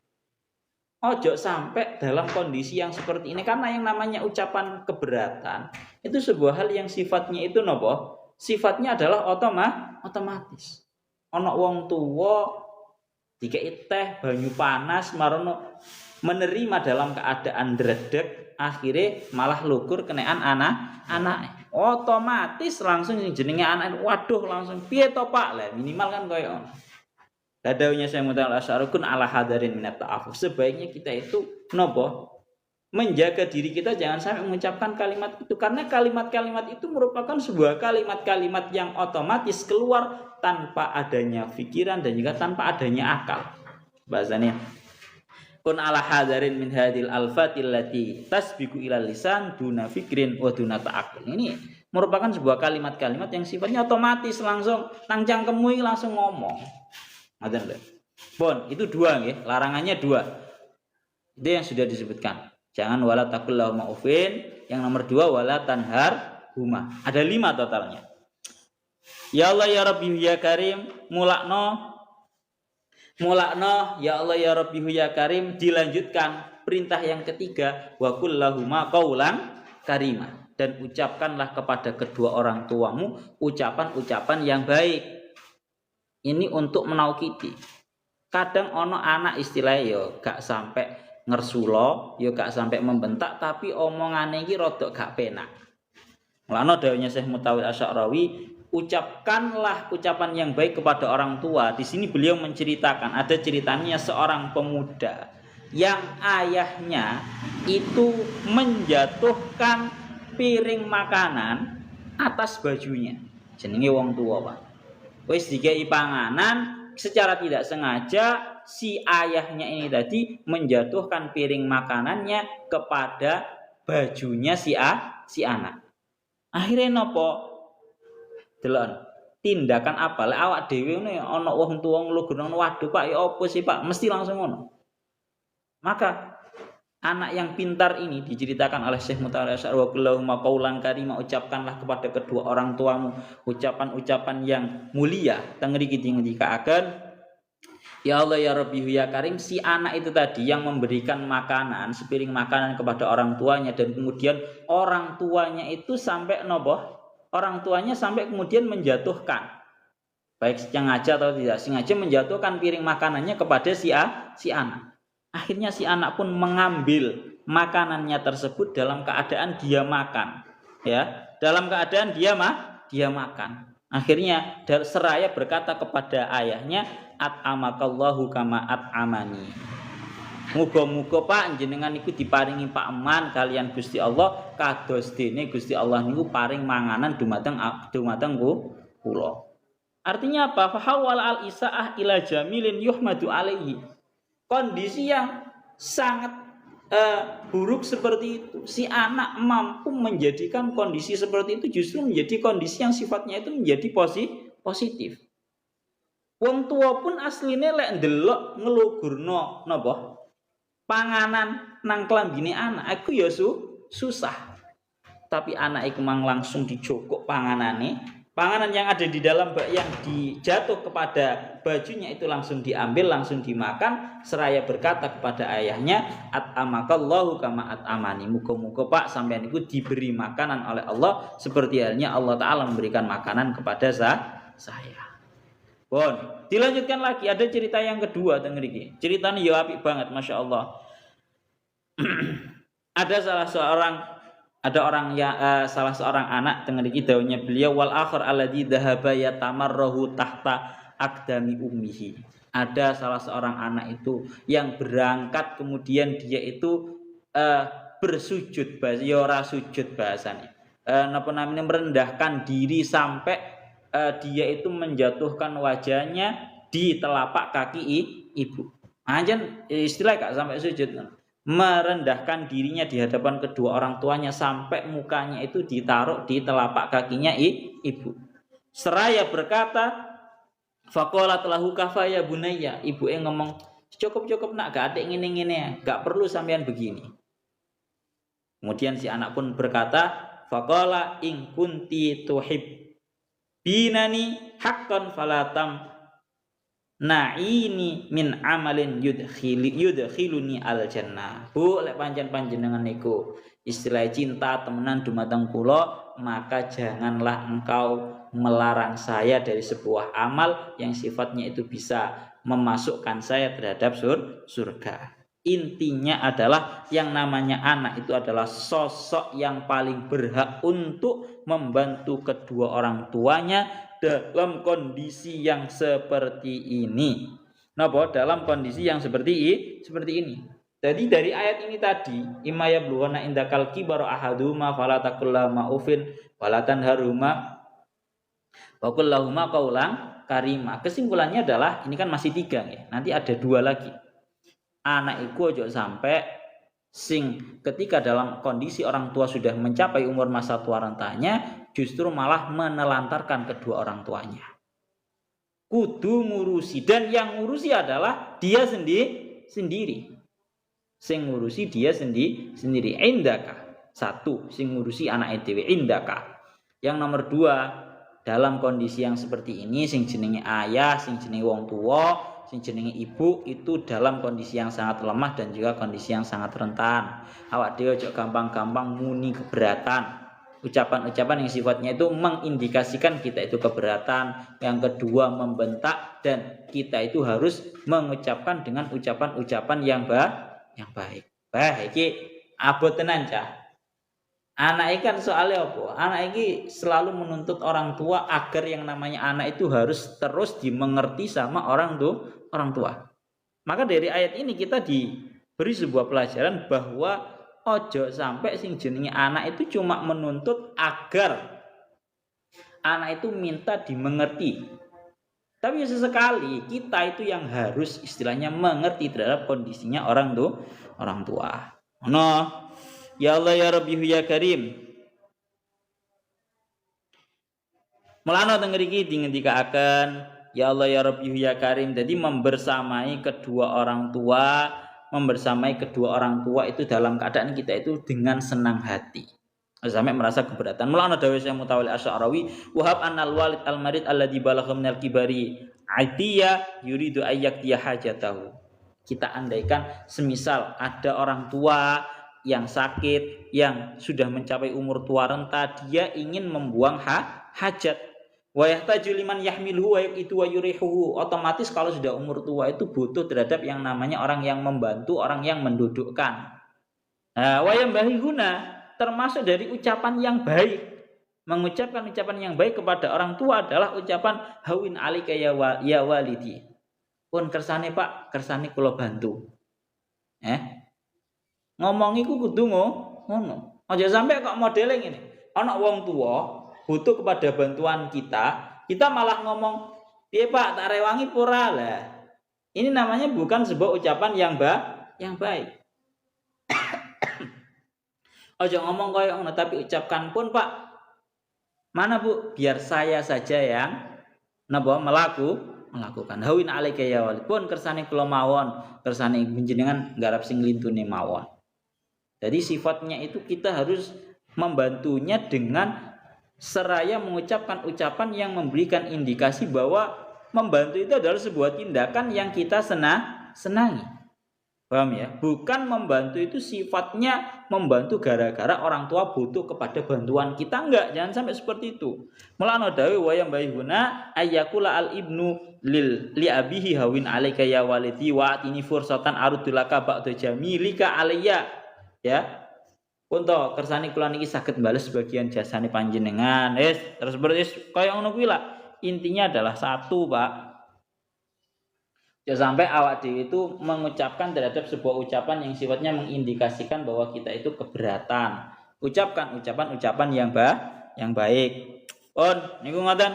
Speaker 1: Ojo sampai dalam kondisi yang seperti ini, karena yang namanya ucapan keberatan itu sebuah hal yang sifatnya itu nopo? Sifatnya adalah otomatis. Ana wong tuwa dikei teh banyu panas marono menerima dalam keadaan dredeg, akhirnya malah lugur kenaan anak. Otomatis langsung jenenge anak, waduh langsung piye to Pak, lah minimal kan koyo ngono. Dadaunya saya mutal asyarukun ala hadarin minat ta'afuf. Sebaiknya kita itu nopo menjaga diri kita jangan sampai mengucapkan kalimat itu, karena kalimat-kalimat itu merupakan sebuah kalimat-kalimat yang otomatis keluar tanpa adanya pikiran dan juga tanpa adanya akal. Bahasanya kun ala hadarin min hadil alfatil lati tasbiqu ilal lisan duna fikrin wa duna ta'aqul. Ini merupakan sebuah kalimat-kalimat yang sifatnya otomatis, langsung nang cangkemmu langsung ngomong. Ngoten lho. Bon, itu dua nggih, larangannya dua. Itu yang sudah disebutkan. Jangan wala taqul lahum ufin, yang nomor 2 wala tanhar huma. Ada 5 totalnya. Ya Allah ya Rabbi ya Karim, mulakno ya Allah ya Rabbi ya Karim, dilanjutkan perintah yang ketiga, wa qul lahuma qaulan karima, dan ucapkanlah kepada kedua orang tuamu ucapan-ucapan yang baik. Ini untuk menaukiti. Kadang ono anak istilahnya yo gak sampai ngersulo, yo gak sampai membentak, tapi omongane iki rada gak penak. Mulane dawuhnya Syekh Mutawalli Asy'arawi, ucapkanlah ucapan yang baik kepada orang tua. Di sini beliau menceritakan, ada ceritanya seorang pemuda yang ayahnya itu menjatuhkan piring makanan atas bajunya. Jenenge wong tua, Pak. Wis dikai panganan, secara tidak sengaja si ayahnya ini tadi menjatuhkan piring makanannya kepada bajunya si anak. Akhirnya nopo? Delon, tindakan apa? Lek awak dhewe ngene ana wong tuwa nglugur nang waduh Pak, ya apa sih Pak? Mesti langsung ngono. Maka anak yang pintar ini diceritakan oleh Syekh Mutawalli Asy'arawi, wa qulahuma qaulan karima, ucapkanlah kepada kedua orang tuamu ucapan-ucapan yang mulia. Teng mriki dikaaken, ya Allah ya Rabbi ya Karim, si anak itu tadi yang memberikan makanan, sepiring makanan kepada orang tuanya, dan kemudian orang tuanya itu sampai nopo? Orang tuanya sampai kemudian menjatuhkan, baik sengaja atau tidak sengaja, menjatuhkan piring makanannya kepada si anak. Akhirnya si anak pun mengambil makanannya tersebut dalam keadaan dia makan, ya, dalam keadaan dia makan. Akhirnya seraya berkata kepada ayahnya, at'amakallahu kama at'amani. Muga-muga Pak jenengan niku diparingi paeman kalian Gusti Allah kados dene Gusti Allah niku paring manganan dumateng kula. Artinya apa? Fahawal al-isaah ila jamilin yuhmadu alaihi. Kondisi yang sangat buruk seperti itu, si anak mampu menjadikan kondisi seperti itu justru menjadi kondisi yang sifatnya itu menjadi positif. Wong tua pun asline lek ndelok ngelugurno napa? Panganan nang klambine anak aku ya susah. Tapi anak iku mang langsung dijokok panganan yang ada di dalam yang dijatuh kepada bajunya itu langsung diambil, langsung dimakan, seraya berkata kepada ayahnya, at'amakallahu kama at'amani. Muga-muga Pak sampeyan iku diberi makanan oleh Allah seperti halnya Allah Ta'ala memberikan makanan kepada saya. Bon, Dilanjutkan lagi, ada cerita yang kedua teng mriki. Ceritanya ya apik banget, Masya Allah. Salah seorang anak teng mriki dawuhnya beliau wal akhir alladzi dhahaba yatamarrahu tahta aqdami ummihi. Ada salah seorang anak itu yang berangkat kemudian dia itu bersujud, ya ora sujud bahasanya. Merendahkan diri sampai dia itu menjatuhkan wajahnya di telapak kaki ibu. Anjen istilah gak sampai sujud. Merendahkan dirinya di hadapan kedua orang tuanya sampai mukanya itu ditaruh di telapak kakinya ibu. Seraya berkata, faqalat lahu kafaya bunayya. Ibuke ngomong, cukup nak, gak ada ngene-ngene, gak perlu sampean begini. Kemudian si anak pun berkata, faqala in kunti tuhibbinani haqqan falatam na'ini min amalin yudkhiluni al jannah. Bu, lek panjenengan niku istilah cinta temenan dumateng kula, maka janganlah engkau melarang saya dari sebuah amal yang sifatnya itu bisa memasukkan saya terhadap surga. Intinya adalah yang namanya anak itu adalah sosok yang paling berhak untuk membantu kedua orang tuanya dalam kondisi yang seperti ini. Dalam kondisi yang seperti ini. Jadi dari ayat ini tadi, imma yablughanna indakal kibaru ahaduma fala taqul lahuma ufin wala tanharhuma wa qul lahuma qaulan karima. Kesimpulannya adalah ini kan masih 3 ya. Nanti ada 2 lagi. Anak iku ojo sampai sing ketika dalam kondisi orang tua sudah mencapai umur masa tua rentanya justru malah menelantarkan kedua orang tuanya. Kudu ngurusi, dan yang ngurusi adalah dia sendiri. Sing ngurusi dia sendiri. Indaka. 1, sing ngurusi anak dhewe indaka. Yang nomor 2, dalam kondisi yang seperti ini sing jenenge ayah, sing jenenge wong tua, sing jenenge ibu itu dalam kondisi yang sangat lemah dan juga kondisi yang sangat rentan. Awak dhewe ojo gampang-gampang muni keberatan. Ucapan-ucapan yang sifatnya itu mengindikasikan kita itu keberatan. Yang kedua membentak, dan kita itu harus mengucapkan dengan ucapan-ucapan yang baik. Iki abot tenan cah. Anak ikan soalnya apa? Anak ini selalu menuntut orang tua agar yang namanya anak itu harus terus dimengerti sama orang tua. Maka dari ayat ini kita diberi sebuah pelajaran bahwa ojo sampai sing jenenge anak itu cuma menuntut agar anak itu minta dimengerti. Tapi sesekali kita itu yang harus istilahnya mengerti terhadap kondisinya orang tua. Ya Allah ya Rabbi ya Karim. Mulane teng mriki dingendikaken ya Allah ya Rabbi ya Karim. Jadi membersamai kedua orang tua itu dalam keadaan kita itu dengan senang hati. Sampai merasa keberatan. Mulane dawuh Syekh Mutawalli Asy'arawi, "Wahab annal walid al-marid alladzi balagha minal kibari atiya yuridu ayyaqdiya hajatahu." Kita andaikan semisal ada orang tua yang sakit, yang sudah mencapai umur tua renta, dia ingin membuang hajat. Wa yahtaju liman yahmiluhu wa yuqitu wa yurihuhu. Otomatis kalau sudah umur tua itu butuh terhadap yang namanya orang yang membantu, orang yang mendudukkan. Wa yambahi guna, termasuk dari ucapan yang baik. Mengucapkan ucapan yang baik kepada orang tua adalah ucapan hawin alika ya walidi. Pun kersane Pak, kersane kula bantu. Ngomong iku kudu ngono. Aja sampai kok modele ngene. Ana wong tua butuh kepada bantuan kita malah ngomong, "Piye Pak, tak rewangi pura lah." Ini namanya bukan sebuah ucapan yang baik. Aja ngomong koyo ngono, tapi ucapkan pun, "Pak, mana Bu? Biar saya saja yang melakukan. Hawin alaika ya walid. Pun kersane kula mawon, kersane panjenengan nggarap sing lintune mawon." Jadi sifatnya itu kita harus membantunya dengan seraya mengucapkan ucapan yang memberikan indikasi bahwa membantu itu adalah sebuah tindakan yang kita senangi. Paham ya? Bukan membantu itu sifatnya membantu gara-gara orang tua butuh kepada bantuan kita, enggak, jangan sampai seperti itu. Mulana dawe wa yambaihuna ayyakula al ibnu li abihi hawin alaika ya walidi wa atini fursatan arudulaka ba'da jamilika alayya. Ya. Untuk kersane kula niki saged bales sebagian jasane panjenengan. Terus kaya ngono kuwi lah. Intinya adalah satu, Pak. Jangan sampai awak dewi itu mengucapkan terhadap sebuah ucapan yang sifatnya mengindikasikan bahwa kita itu keberatan. Ucapkan ucapan-ucapan yang baik. Niku ngoten.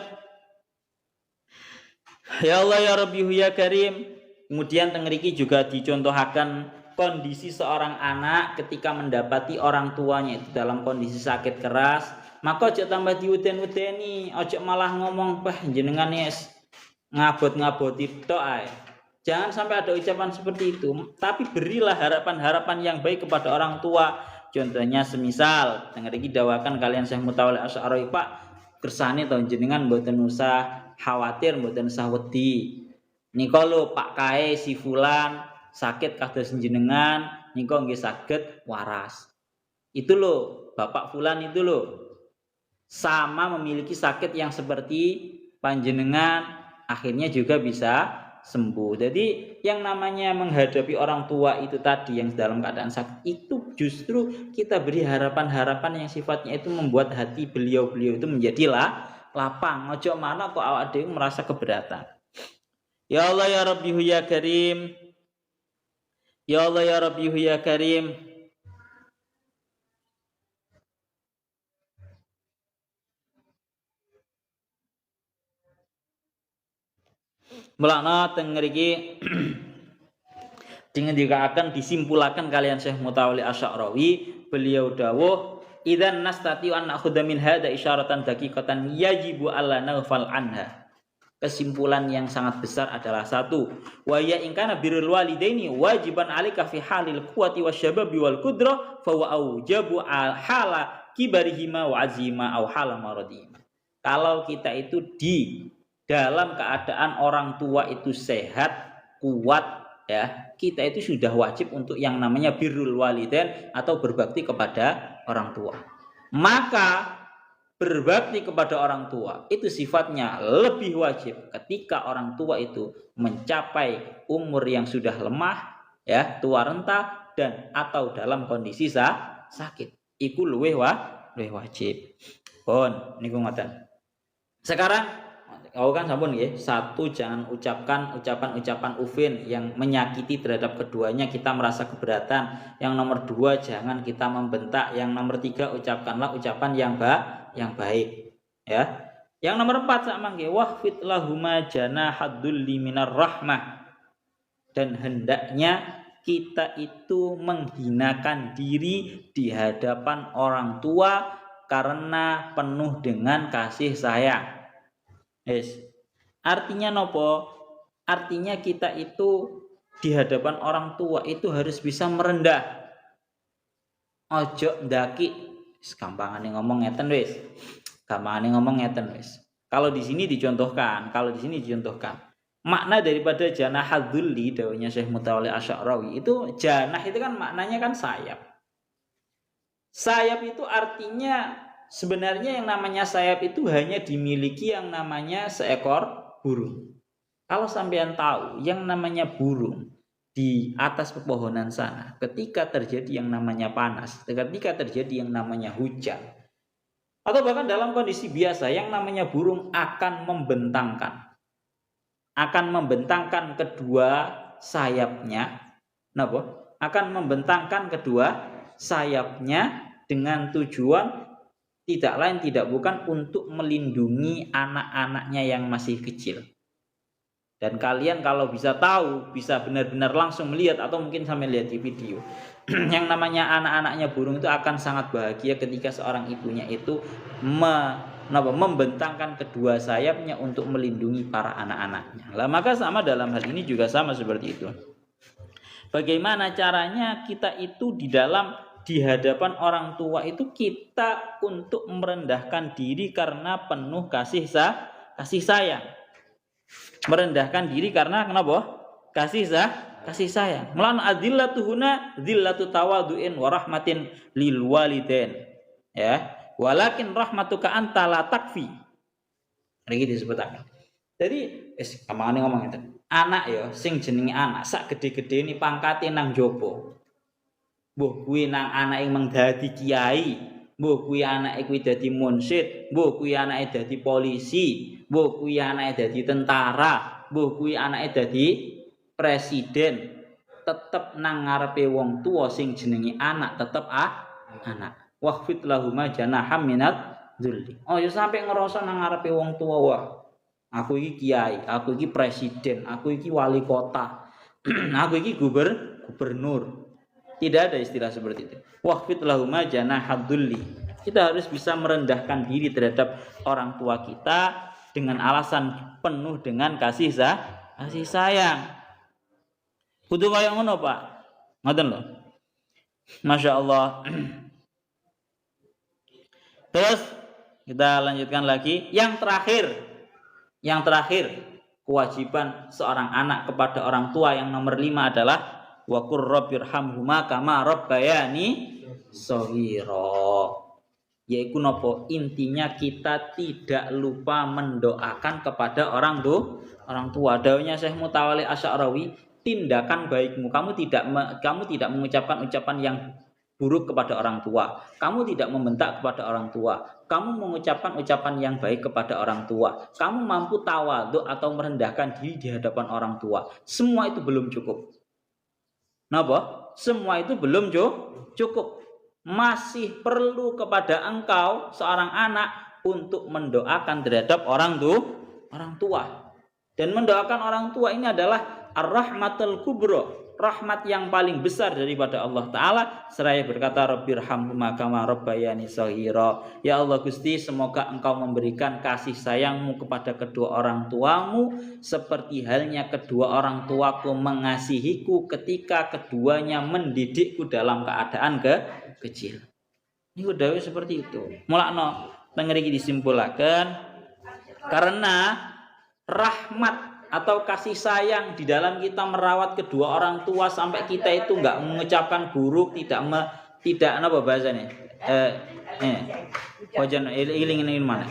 Speaker 1: Ya Allah ya Rabbi ya Karim. Kemudian tengriki juga dicontohaken kondisi seorang anak ketika mendapati orang tuanya itu dalam kondisi sakit keras, maka ojo tambah diuden-udeni, ojo malah ngomong, "Bah, jenengan yes ngabot-ngaboti tok ae." Jangan sampai ada ucapan seperti itu, tapi berilah harapan-harapan yang baik kepada orang tua. Contohnya semisal tengriki dawakan kalian Syekh Mutawalli Asy'ari, Pak, kersane to jenengan mboten usah khawatir, mboten usah wedi. Nika lho Pak kae si fulan sakit kados jenengan, nika nggih saged waras. Itu loh, Bapak fulan itu loh sama memiliki sakit yang seperti panjenengan, akhirnya juga bisa sembuh. Jadi yang namanya menghadapi orang tua itu tadi yang dalam keadaan sakit itu justru kita beri harapan-harapan yang sifatnya itu membuat hati beliau-beliau itu menjadilah lapang. Ojo mana kok awak dhewe merasa keberatan. Ya Allah ya Rabbi ya Karim. Ya Allah ya Rabbi ya Karim. Mulana teng mriki akan disimpulaken kalian Syekh Mutawalli Asy'ari, beliau dawuh idzan nastati an nakhudha min hada isyaratan daqiqatan yajibu alla naghfal anha. Kesimpulan yang sangat besar adalah satu, wa ya in kana birrul walidaini wajiban 'alaika fi halil quwwati wasyababi wal qudrah fa wa aujabu hala kibarihima wa azima au hala maradihima. Kalau kita itu di dalam keadaan orang tua itu sehat, kuat, ya, kita itu sudah wajib untuk yang namanya birrul walidain atau berbakti kepada orang tua. Maka berbakti kepada orang tua itu sifatnya lebih wajib ketika orang tua itu mencapai umur yang sudah lemah, ya, tua renta dan atau dalam kondisi sakit. Iku luwih wajib. Pun niku ngoten. Sekarang kau kan sampun nggih, satu jangan ucapkan ucapan-ucapan ufin yang menyakiti terhadap keduanya, kita merasa keberatan. Yang nomor dua, jangan kita membentak. Yang nomor tiga, ucapkanlah ucapan yang baik. Ya. Yang nomor empat sama nggih, wahfid lahuma janahadzulli minar rahmah. Dan hendaknya kita itu menghinakan diri di hadapan orang tua karena penuh dengan kasih sayang. Artinya nopo? Artinya kita itu di hadapan orang tua itu harus bisa merendah. Ojo ndaki. Gampangane ngomong ngeten wis. Kalau di sini dicontohkan, makna daripada janahadzulli dawuhnya Syekh Mutawalli Asy'ari itu janah itu kan maknanya kan sayap. Sayap itu artinya sebenarnya yang namanya sayap itu hanya dimiliki yang namanya seekor burung. Kalau sampean tahu yang namanya burung di atas pepohonan sana, ketika terjadi yang namanya panas, ketika terjadi yang namanya hujan, atau bahkan dalam kondisi biasa, yang namanya burung akan membentangkan kedua sayapnya. Akan membentangkan kedua sayapnya dengan tujuan tidak lain tidak bukan untuk melindungi anak-anaknya yang masih kecil. Dan kalian kalau bisa tahu, bisa benar-benar langsung melihat atau mungkin sampai lihat di video. Yang namanya anak-anaknya burung itu akan sangat bahagia ketika seorang ibunya itu membentangkan kedua sayapnya untuk melindungi para anak-anaknya. Lah maka sama dalam hal ini juga sama seperti itu. Bagaimana caranya kita itu di hadapan orang tua itu kita untuk merendahkan diri karena penuh kasih sayang. Merendahkan diri karena kenapa? Kasih kasih sayang. Mulan adillatu huna dzillatu tawadu'in wa rahmatin lil walidain. Ya, walakin rahmatuka anta la takfi. Iki disebutaken. Jadi kamane ngomong ngeten. Anak ya sing jenenge anak sak gede-gede ini pangkate nang jopo. Mbuh kuwi nang anake mung dadi kiai, mbuh kuwi anake kuwi dadi munsyid, mbuh kuwi anake dadi polisi, mbuh kuwi anake dadi tentara, mbuh kuwi anake dadi presiden, tetep nang ngarepe wong tuwa sing jenenge anak tetep anak. Waqfit lahuma janaham minat dzulli. Oh ya sampe ngerasa nang ngarepe wong tuwa wah. Aku iki kiai, aku iki presiden, aku iki wali kota. Aku iki gubernur. Tidak ada istilah seperti itu. Waqfit lahuma janahad dzulli. Kita harus bisa merendahkan diri terhadap orang tua kita dengan alasan penuh dengan kasih sayang. Kudu kaya ngono, Pak. Ngoten lho. Masya Allah. Terus kita lanjutkan lagi. Yang terakhir, kewajiban seorang anak kepada orang tua yang nomor 5 adalah wa qur rabbirhamhuma kama rabbayani shaghira. Yaitu nopo? Intinya kita tidak lupa mendoakan kepada orang tua. Dawuhnya Syekh Mutawalli Asy'arawi, tindakan baikmu, kamu tidak mengucapkan ucapan yang buruk kepada orang tua, kamu tidak membentak kepada orang tua, kamu mengucapkan ucapan yang baik kepada orang tua, kamu mampu tawadhu atau merendahkan diri di hadapan orang tua. Semua itu belum cukup. Napa? Semua itu belum cukup. Masih perlu kepada engkau seorang anak untuk mendoakan terhadap orang tua. Dan mendoakan orang tua ini adalah ar-rahmatul kubra, rahmat yang paling besar daripada Allah Ta'ala. Seraya berkata Rabbirhamhuma kama rabbayani shaghira. Ya Allah Gusti, semoga engkau memberikan kasih sayangmu kepada kedua orang tuamu seperti halnya kedua orang tuaku mengasihiku ketika keduanya mendidikku dalam keadaan kecil. Ini udah seperti itu. Mulakno tengeri disimpulkan karena rahmat atau kasih sayang di dalam kita merawat kedua orang tua sampai kita itu enggak mengucapkan buruk, tidak apa bahasanya? Mana?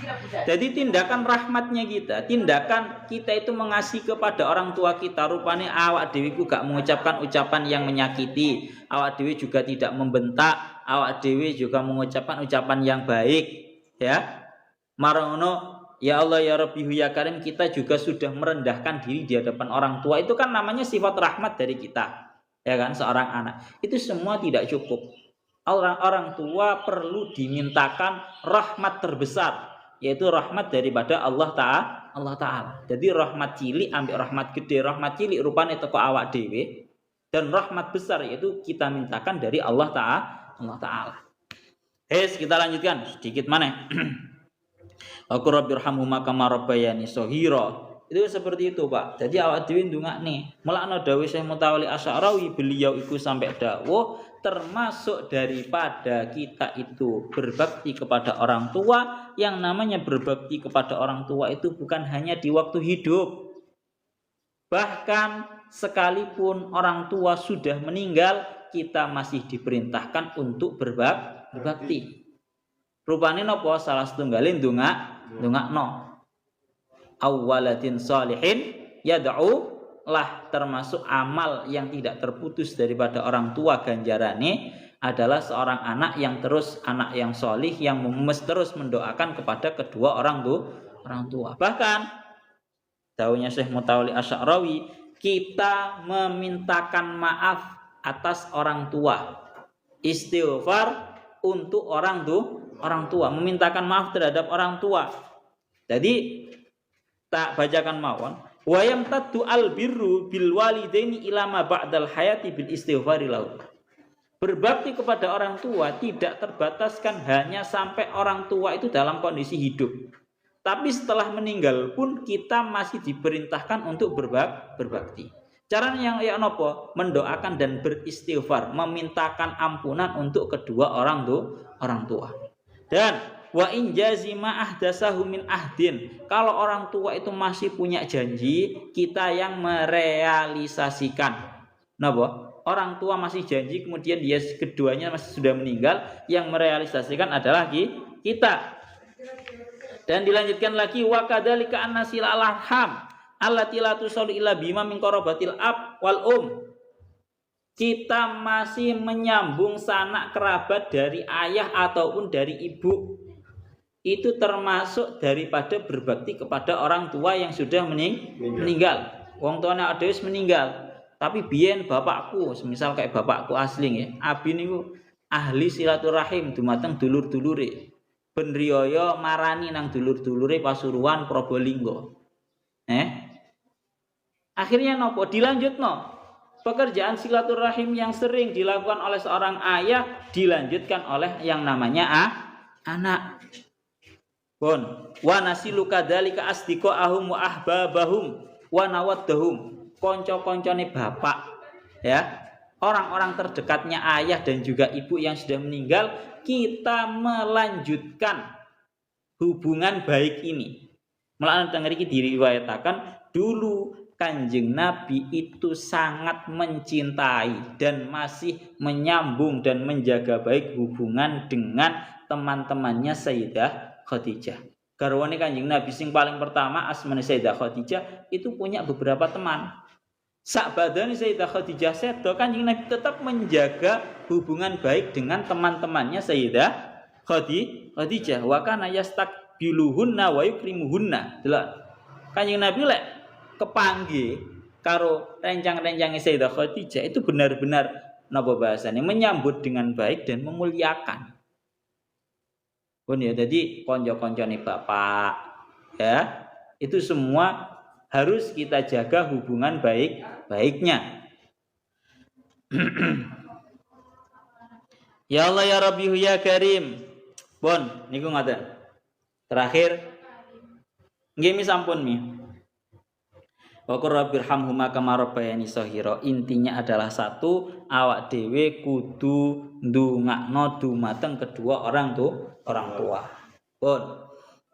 Speaker 1: Jadi tindakan rahmatnya tindakan kita itu mengasihi kepada orang tua kita, rupanya awak dewi ku gak mengucapkan ucapan yang menyakiti, awak dewi juga tidak membentak, awak dewi juga mengucapkan ucapan yang baik, ya. Marono. Ya Allah ya Rabbi ya Karim, kita juga sudah merendahkan diri di hadapan orang tua. Itu kan namanya sifat rahmat dari kita. Ya kan, seorang anak. Itu semua tidak cukup. Orang tua perlu dimintakan rahmat terbesar, yaitu rahmat daripada Allah Ta'ala. Jadi rahmat cilik ambil rahmat gede. Rahmat cilik rupanya teko awak dewe, dan rahmat besar yaitu kita mintakan dari Allah Ta'ala. Kita lanjutkan sedikit mana. Aku rabbirhamhuma kama rabbayani shaghira. Itu seperti itu, Pak. Jadi awak dhewe ndongakne. Mulakno dawuh Syekh Mutawalli Asy'arawi, beliau iku sampai dawuh termasuk daripada kita itu berbakti kepada orang tua. Yang namanya berbakti kepada orang tua itu bukan hanya di waktu hidup. Bahkan sekalipun orang tua sudah meninggal, kita masih diperintahkan untuk berbakti. Rupane napa? Salah setunggalin ndongakno. Awwaladin sholihin yad'u lah, termasuk amal yang tidak terputus daripada orang tua ganjarane adalah seorang anak yang sholih yang terus mendoakan kepada kedua orang tua. Bahkan dawuhnya Syekh Mutawalli Asy'arawi, kita memintakan maaf atas orang tua, istighfar untuk orang tua, memintakan maaf terhadap orang tua. Jadi tak bacakan mawon, wa yamtaddu albirru bil walidaini ila ma ba'dal hayati bil istighfari lahu. Berbakti kepada orang tua tidak terbataskan hanya sampai orang tua itu dalam kondisi hidup. Tapi setelah meninggal pun kita masih diperintahkan untuk berbakti. Caranya yang nopo? Mendoakan dan beristighfar, memintakan ampunan untuk kedua orang tua. Dan wa in jazima ahdasahu min ahdin, kalau orang tua itu masih punya janji, kita yang merealisasikan. Napa? Orang tua masih janji, kemudian dia keduanya masih sudah meninggal, yang merealisasikan adalah kita. Dan dilanjutkan lagi, wa kadzalika annasil alham allati la tusallu illa bima min qarabatil ab wal Kita masih menyambung sanak kerabat dari ayah ataupun dari ibu. Itu termasuk daripada berbakti kepada orang tua yang sudah meninggal. Wong tuane ada wis meninggal. Tapi biyen bapakku, semisal kayak bapakku asli ya, abi niku ahli silaturahim dumateng dulur-dulure. Ben riyaya marani nang dulur-dulure Pasuruan Probolinggo. Akhirnya nopo dilanjutno. Pekerjaan silaturahim yang sering dilakukan oleh seorang ayah dilanjutkan oleh yang namanya anak. Bon, wa nasilu kadzalika asdiqahum wa ahbabahum wa nawaddahum. Konco-koncone bapak, ya, orang-orang terdekatnya ayah dan juga ibu yang sudah meninggal, kita melanjutkan hubungan baik ini. Mulane teng mriki diriwayataken dulu Kanjeng Nabi itu sangat mencintai dan masih menyambung dan menjaga baik hubungan dengan teman-temannya Sayyidah Khadijah. Garwane Kanjeng Nabi sing paling pertama asmane Sayyidah Khadijah itu punya beberapa teman. Sakbadane Sayyidah Khadijah sedo, Kanjeng Nabi tetap menjaga hubungan baik dengan teman-temannya Sayyidah Khadijah. Wa kana yastaqbiluhunna wa yukrimuhunna. Delok. Kanjeng Nabi lek kepanggih karo rencang-rencange Sayyidah Khadijah itu benar-benar napa bahasane menyambut dengan baik dan memuliakan. Pun ya, jadi konco-koncone bapak ya, itu semua harus kita jaga hubungan baiknya. Ya Allah ya Rabbi ya Karim. Pun niku ngoten. Terakhir nggih mi sampun mi. Wa qur rabbirhamhuma kama rabbayani shaghira. Intinya adalah satu, awak dhewe kudu ndongakno dumateng kedua orang tua. Pun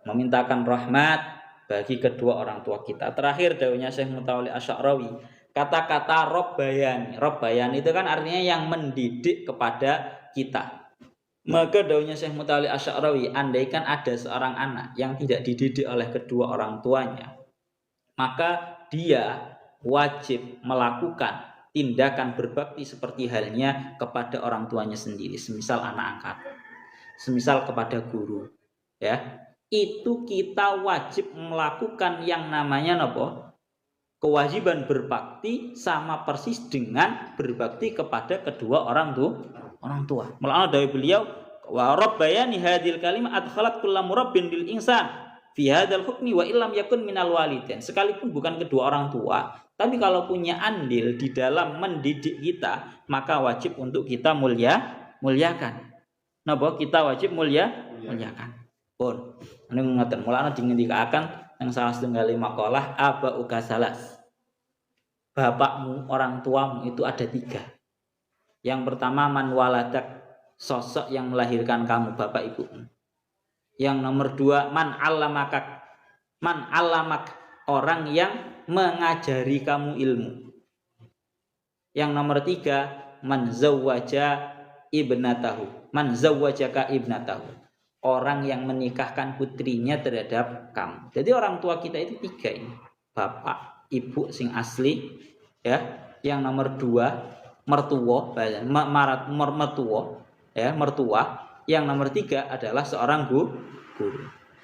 Speaker 1: memintakan rahmat bagi kedua orang tua kita. Terakhir dawuhnya Syekh Mutawalli Asy'arawi, kata-kata Rabbayani itu kan artinya yang mendidik kepada kita. Maka dawuhnya Syekh Mutawalli Asy'arawi, andaikan ada seorang anak yang tidak dididik oleh kedua orang tuanya, maka dia wajib melakukan tindakan berbakti seperti halnya kepada orang tuanya sendiri, semisal anak angkat, semisal kepada guru, ya. Itu kita wajib melakukan yang namanya nopo? Kewajiban berbakti sama persis dengan berbakti kepada kedua orang tua. Mulane dawuh beliau, wa rabbayani hadhil kalimah adkhalat kullu murabbin bil insan fi hadzal hukmi wa illam yakun minal walidain. Sekalipun bukan kedua orang tua, tapi kalau punya andil di dalam mendidik kita, maka wajib untuk kita mulyakan. Napa? Kita wajib mulyakan. Pun ini ngoten, mulane dingendikaken yang salah setunggal makalah aba ukasalas. Bapakmu, orang tuamu itu ada 3. Yang pertama man waladak, sosok yang melahirkan kamu, bapak ibumu. Yang nomor 2 man alamak, orang yang mengajari kamu ilmu. Yang nomor 3 man zawwajaka ibnatahu, orang yang menikahkan putrinya terhadap kamu. Jadi orang tua kita itu 3 ini, bapak, ibu sing asli, ya. Yang nomor 2 mertua, ya, mertua. Yang nomor 3 adalah seorang guru.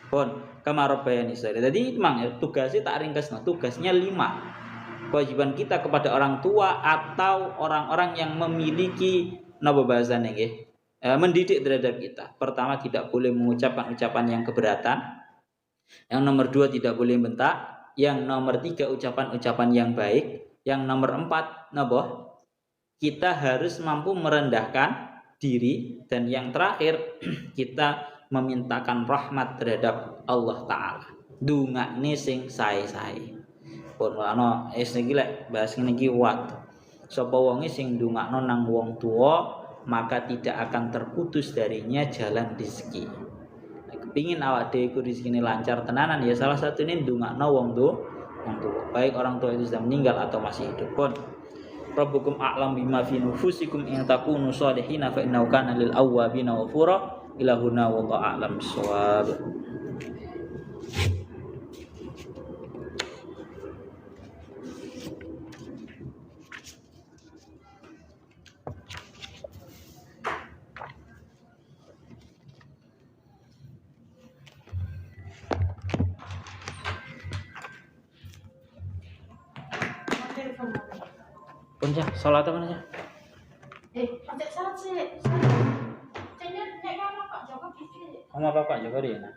Speaker 1: Pun kamarobbayani saya. Jadi memang ya, tugasnya tak ringkasno, tugasnya 5. Kewajiban kita kepada orang tua atau orang-orang yang memiliki napa bahasane nggih, mendidik terhadap kita. Pertama, tidak boleh mengucapkan ucapan yang keberatan. Yang nomor 2 tidak boleh bentak. Yang nomor 3 ucapan-ucapan yang baik. Yang nomor 4 napa? Kita harus mampu merendahkan diri. Dan yang terakhir kita memintakan rahmat terhadap Allah Ta'ala. Dungakne sing sae-sae. Pun ana niki lek bahas ngene iki wat. Sapa wonge sing ndongakno nang wong tuwa, maka tidak akan terputus darinya jalan rezeki. Kepingin awak dhewe iku rezekine lancar tenanan, ya salah satunya ndongakno wong tuwa. Baik orang tua itu sudah meninggal atau masih hidup pun. rabbukum a'lam bima fi nufusikum in takunu shalihina fa innahu kana lil awwabina ghafura. Ilahuna wallahu a'lam bissawab. Punca, salat apa aja?
Speaker 2: Ajak salat sih. Caknya nek Pak Joko gitu.
Speaker 1: Kamu apa Pak Joko dia?